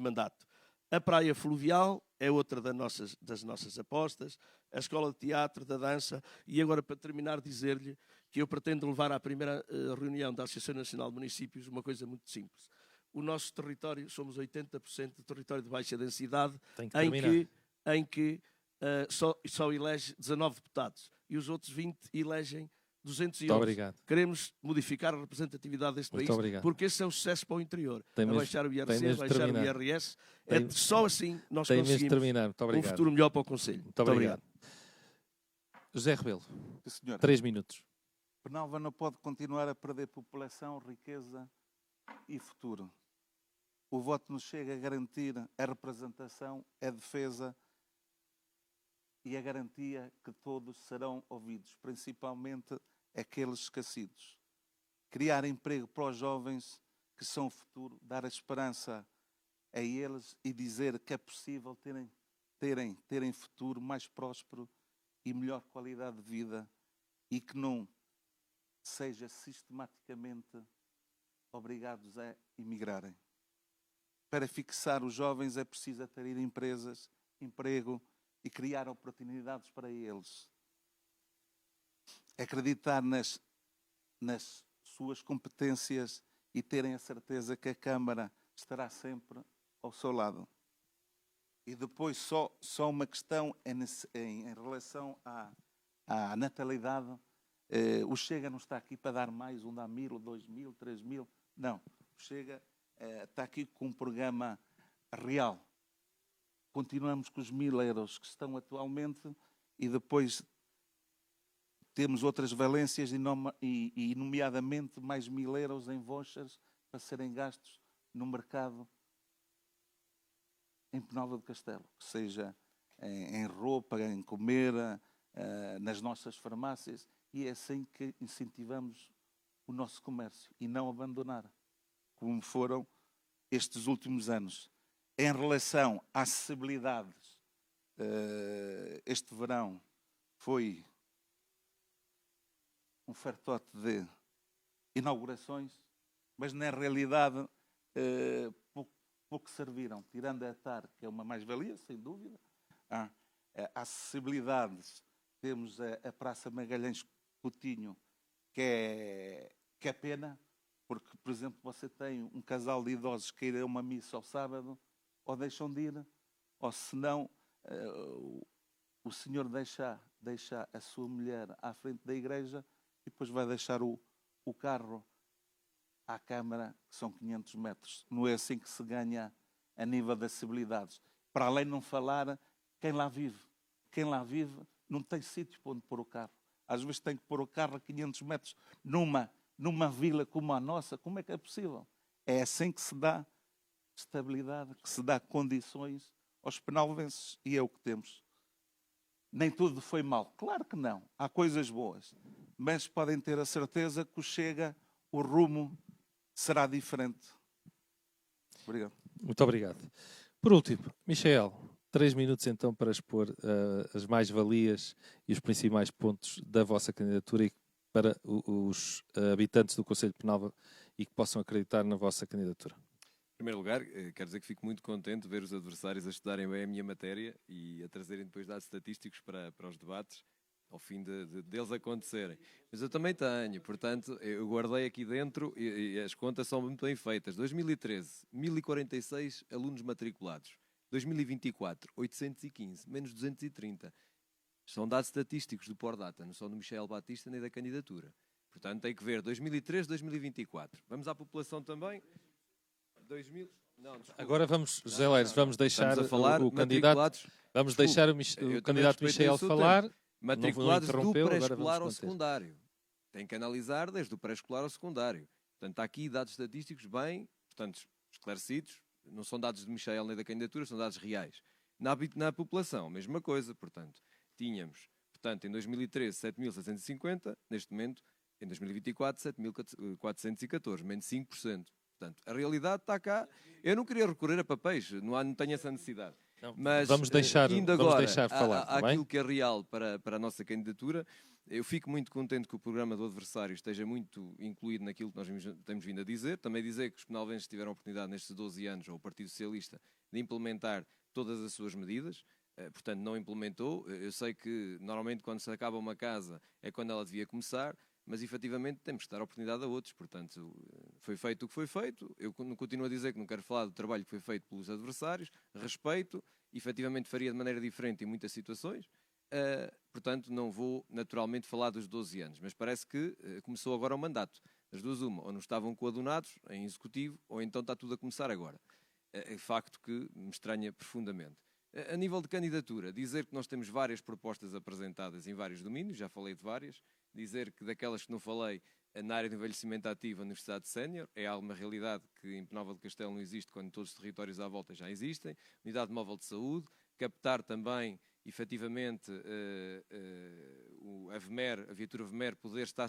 Speaker 3: mandato. A praia fluvial é outra das nossas apostas, a escola de teatro, da dança, e agora, para terminar, dizer-lhe que eu pretendo levar à primeira reunião da Associação Nacional de Municípios uma coisa muito simples. O nosso território, somos 80% de território de baixa densidade, em que só elege 19 deputados e os outros 20 elegem 211.
Speaker 1: Muito obrigado.
Speaker 3: Queremos modificar a representatividade deste país, porque esse é o sucesso para o interior. Baixar o IRC, baixar o IRS. Só assim nós conseguimos um futuro melhor para o Conselho.
Speaker 1: Muito obrigado. José Rebelo, 3 minutos.
Speaker 4: Penalva não pode continuar a perder população, riqueza e futuro. O voto nos chega a garantir a representação, a defesa e a garantia que todos serão ouvidos, principalmente aqueles esquecidos. Criar emprego para os jovens que são o futuro, dar a esperança a eles e dizer que é possível terem futuro mais próspero e melhor qualidade de vida e que não seja sistematicamente obrigados a emigrarem. Para fixar os jovens é preciso ter empresas, emprego e criar oportunidades para eles. Acreditar nas suas competências e terem a certeza que a Câmara estará sempre ao seu lado. E depois só uma questão em relação à natalidade. O Chega não está aqui para dar mais, dá 1.000, 2.000, 3.000. Não, o Chega está aqui com um programa real. Continuamos com os 1.000 euros que estão atualmente e depois temos outras valências e nomeadamente mais 1.000 euros em vouchers para serem gastos no mercado em Penalva do Castelo, que seja em roupa, em comer, nas nossas farmácias, e é assim que incentivamos o nosso comércio e não abandonar, como foram estes últimos anos. Em relação às acessibilidades, este verão foi um fartote de inaugurações, mas na realidade pouco serviram, tirando a TAR, que é uma mais-valia, sem dúvida. Acessibilidades, temos a Praça Magalhães Coutinho, que é pena, porque, por exemplo, você tem um casal de idosos que irá a uma missa ao sábado, ou deixam de ir, ou se não, o senhor deixa a sua mulher à frente da igreja e depois vai deixar o carro à Câmara, que são 500 metros. Não é assim que se ganha a nível de acessibilidades. Para além de não falar, quem lá vive. Quem lá vive não tem sítio para onde pôr o carro. Às vezes tem que pôr o carro a 500 metros numa vila como a nossa. Como é que é possível? É assim que se dá estabilidade, que se dá condições aos penalvenses, e é o que temos. Nem tudo foi mal. Claro que não. Há coisas boas. Mas podem ter a certeza que o rumo será diferente. Obrigado.
Speaker 1: Muito obrigado. Por último, Michael, 3 minutos então para expor as mais-valias e os principais pontos da vossa candidatura e para os habitantes do Conselho de Penalva e que possam acreditar na vossa candidatura.
Speaker 5: primeiro lugar, quero dizer que fico muito contente de ver os adversários a estudarem bem a minha matéria e a trazerem depois dados estatísticos para os debates, ao fim deles acontecerem. Mas eu também tenho, portanto, eu guardei aqui dentro e as contas são muito bem feitas. 2013, 1046 alunos matriculados. 2024, 815, menos 230. São dados estatísticos do Pordata, não são do Michael Batista nem da candidatura. Portanto, tem que ver 2003, 2024. Vamos à população também. 2000... Não, desculpa.
Speaker 1: Agora vamos, José Leiros, vamos deixar
Speaker 5: a falar,
Speaker 1: o candidato, vamos deixar o candidato Michael falar.
Speaker 5: Matriculados do
Speaker 1: interrompeu, agora
Speaker 5: pré-escolar ao
Speaker 1: vamos conter.
Speaker 5: secundário. Tem que analisar desde o pré-escolar ao secundário. Portanto, há aqui dados estatísticos bem, portanto, esclarecidos. Não são dados de Michael nem da candidatura, são dados reais. Na população, mesma coisa. Portanto, tínhamos, portanto, em 2013, 7.750, neste momento, em 2024, 7.414, menos 5%. Portanto, a realidade está cá. Eu não queria recorrer a papéis, não tenho essa necessidade.
Speaker 1: Não,
Speaker 5: mas,
Speaker 1: vamos deixar falar.
Speaker 5: Aquilo que é real para a nossa candidatura, eu fico muito contente que o programa do adversário esteja muito incluído naquilo que nós temos vindo a dizer. Também dizer que os penalvenses tiveram a oportunidade nestes 12 anos, ou o Partido Socialista, de implementar todas as suas medidas. Portanto, não implementou. Eu sei que, normalmente, quando se acaba uma casa, é quando ela devia começar. Mas, efetivamente, temos que dar a oportunidade a outros. Portanto, foi feito o que foi feito. Eu continuo a dizer que não quero falar do trabalho que foi feito pelos adversários. Respeito. Efetivamente, faria de maneira diferente em muitas situações. Portanto, não vou, naturalmente, falar dos 12 anos. Mas parece que começou agora o mandato. As duas, uma. Ou não estavam coadunados em executivo, ou então está tudo a começar agora. É facto que me estranha profundamente. A nível de candidatura, dizer que nós temos várias propostas apresentadas em vários domínios. Já falei de várias. Dizer que daquelas que não falei, na área de envelhecimento ativo, a Universidade Sénior, é uma realidade que em Penalva de Castelo não existe, quando todos os territórios à volta já existem. Unidade móvel de saúde, captar também, efetivamente, a viatura VMER poder estar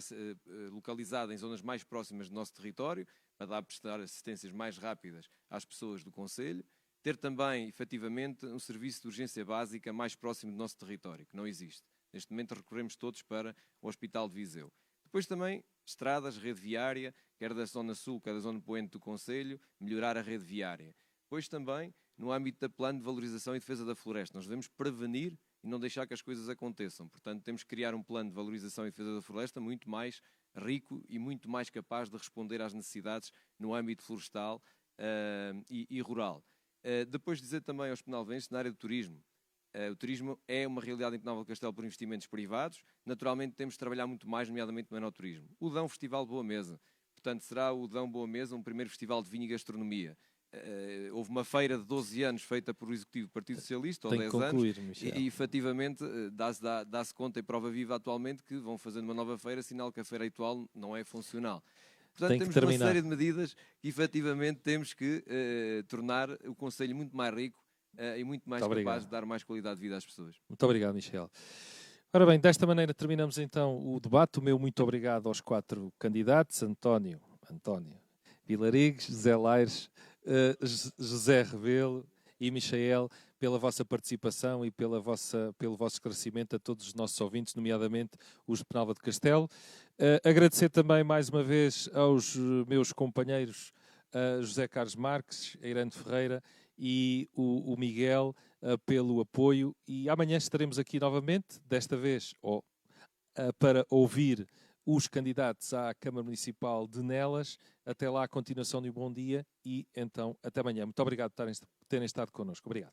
Speaker 5: localizada em zonas mais próximas do nosso território, para prestar assistências mais rápidas às pessoas do concelho. Ter também, efetivamente, um serviço de urgência básica mais próximo do nosso território, que não existe. Neste momento recorremos todos para o Hospital de Viseu. Depois também estradas, rede viária, quer da zona sul, quer da zona poente do concelho, melhorar a rede viária. Depois também, no âmbito da plano de valorização e defesa da floresta, nós devemos prevenir e não deixar que as coisas aconteçam. Portanto, temos que criar um plano de valorização e defesa da floresta muito mais rico e muito mais capaz de responder às necessidades no âmbito florestal e rural. Depois dizer também aos penalvenses, na área do turismo, o turismo é uma realidade em Penalva de Castelo por investimentos privados. Naturalmente temos de trabalhar muito mais, nomeadamente no enoturismo. O Dão Festival Boa Mesa. Portanto, será o Dão Boa Mesa um primeiro festival de vinho e gastronomia. Houve uma feira de 12 anos feita por o Executivo do Partido Socialista, ou 10 anos, e efetivamente dá-se conta e prova viva atualmente que vão fazendo uma nova feira, sinal que a feira atual não é funcional. Portanto, temos uma série de medidas que efetivamente temos que tornar o Concelho muito mais rico e muito mais capaz de dar mais qualidade de vida às pessoas.
Speaker 1: Muito obrigado, Michel. Ora bem, desta maneira terminamos então o debate. O meu muito obrigado aos 4 candidatos, António Vilarigues, José Leiros, José Rebelo e Michael, pela vossa participação e pelo vosso esclarecimento a todos os nossos ouvintes, nomeadamente os de Penalva de Castelo. Agradecer também mais uma vez aos meus companheiros José Carlos Marques, Eirante Ferreira e o Miguel pelo apoio, e amanhã estaremos aqui novamente, desta vez para ouvir os candidatos à Câmara Municipal de Nelas. Até lá, a continuação de um bom dia e então até amanhã. Muito obrigado por terem estado connosco. Obrigado.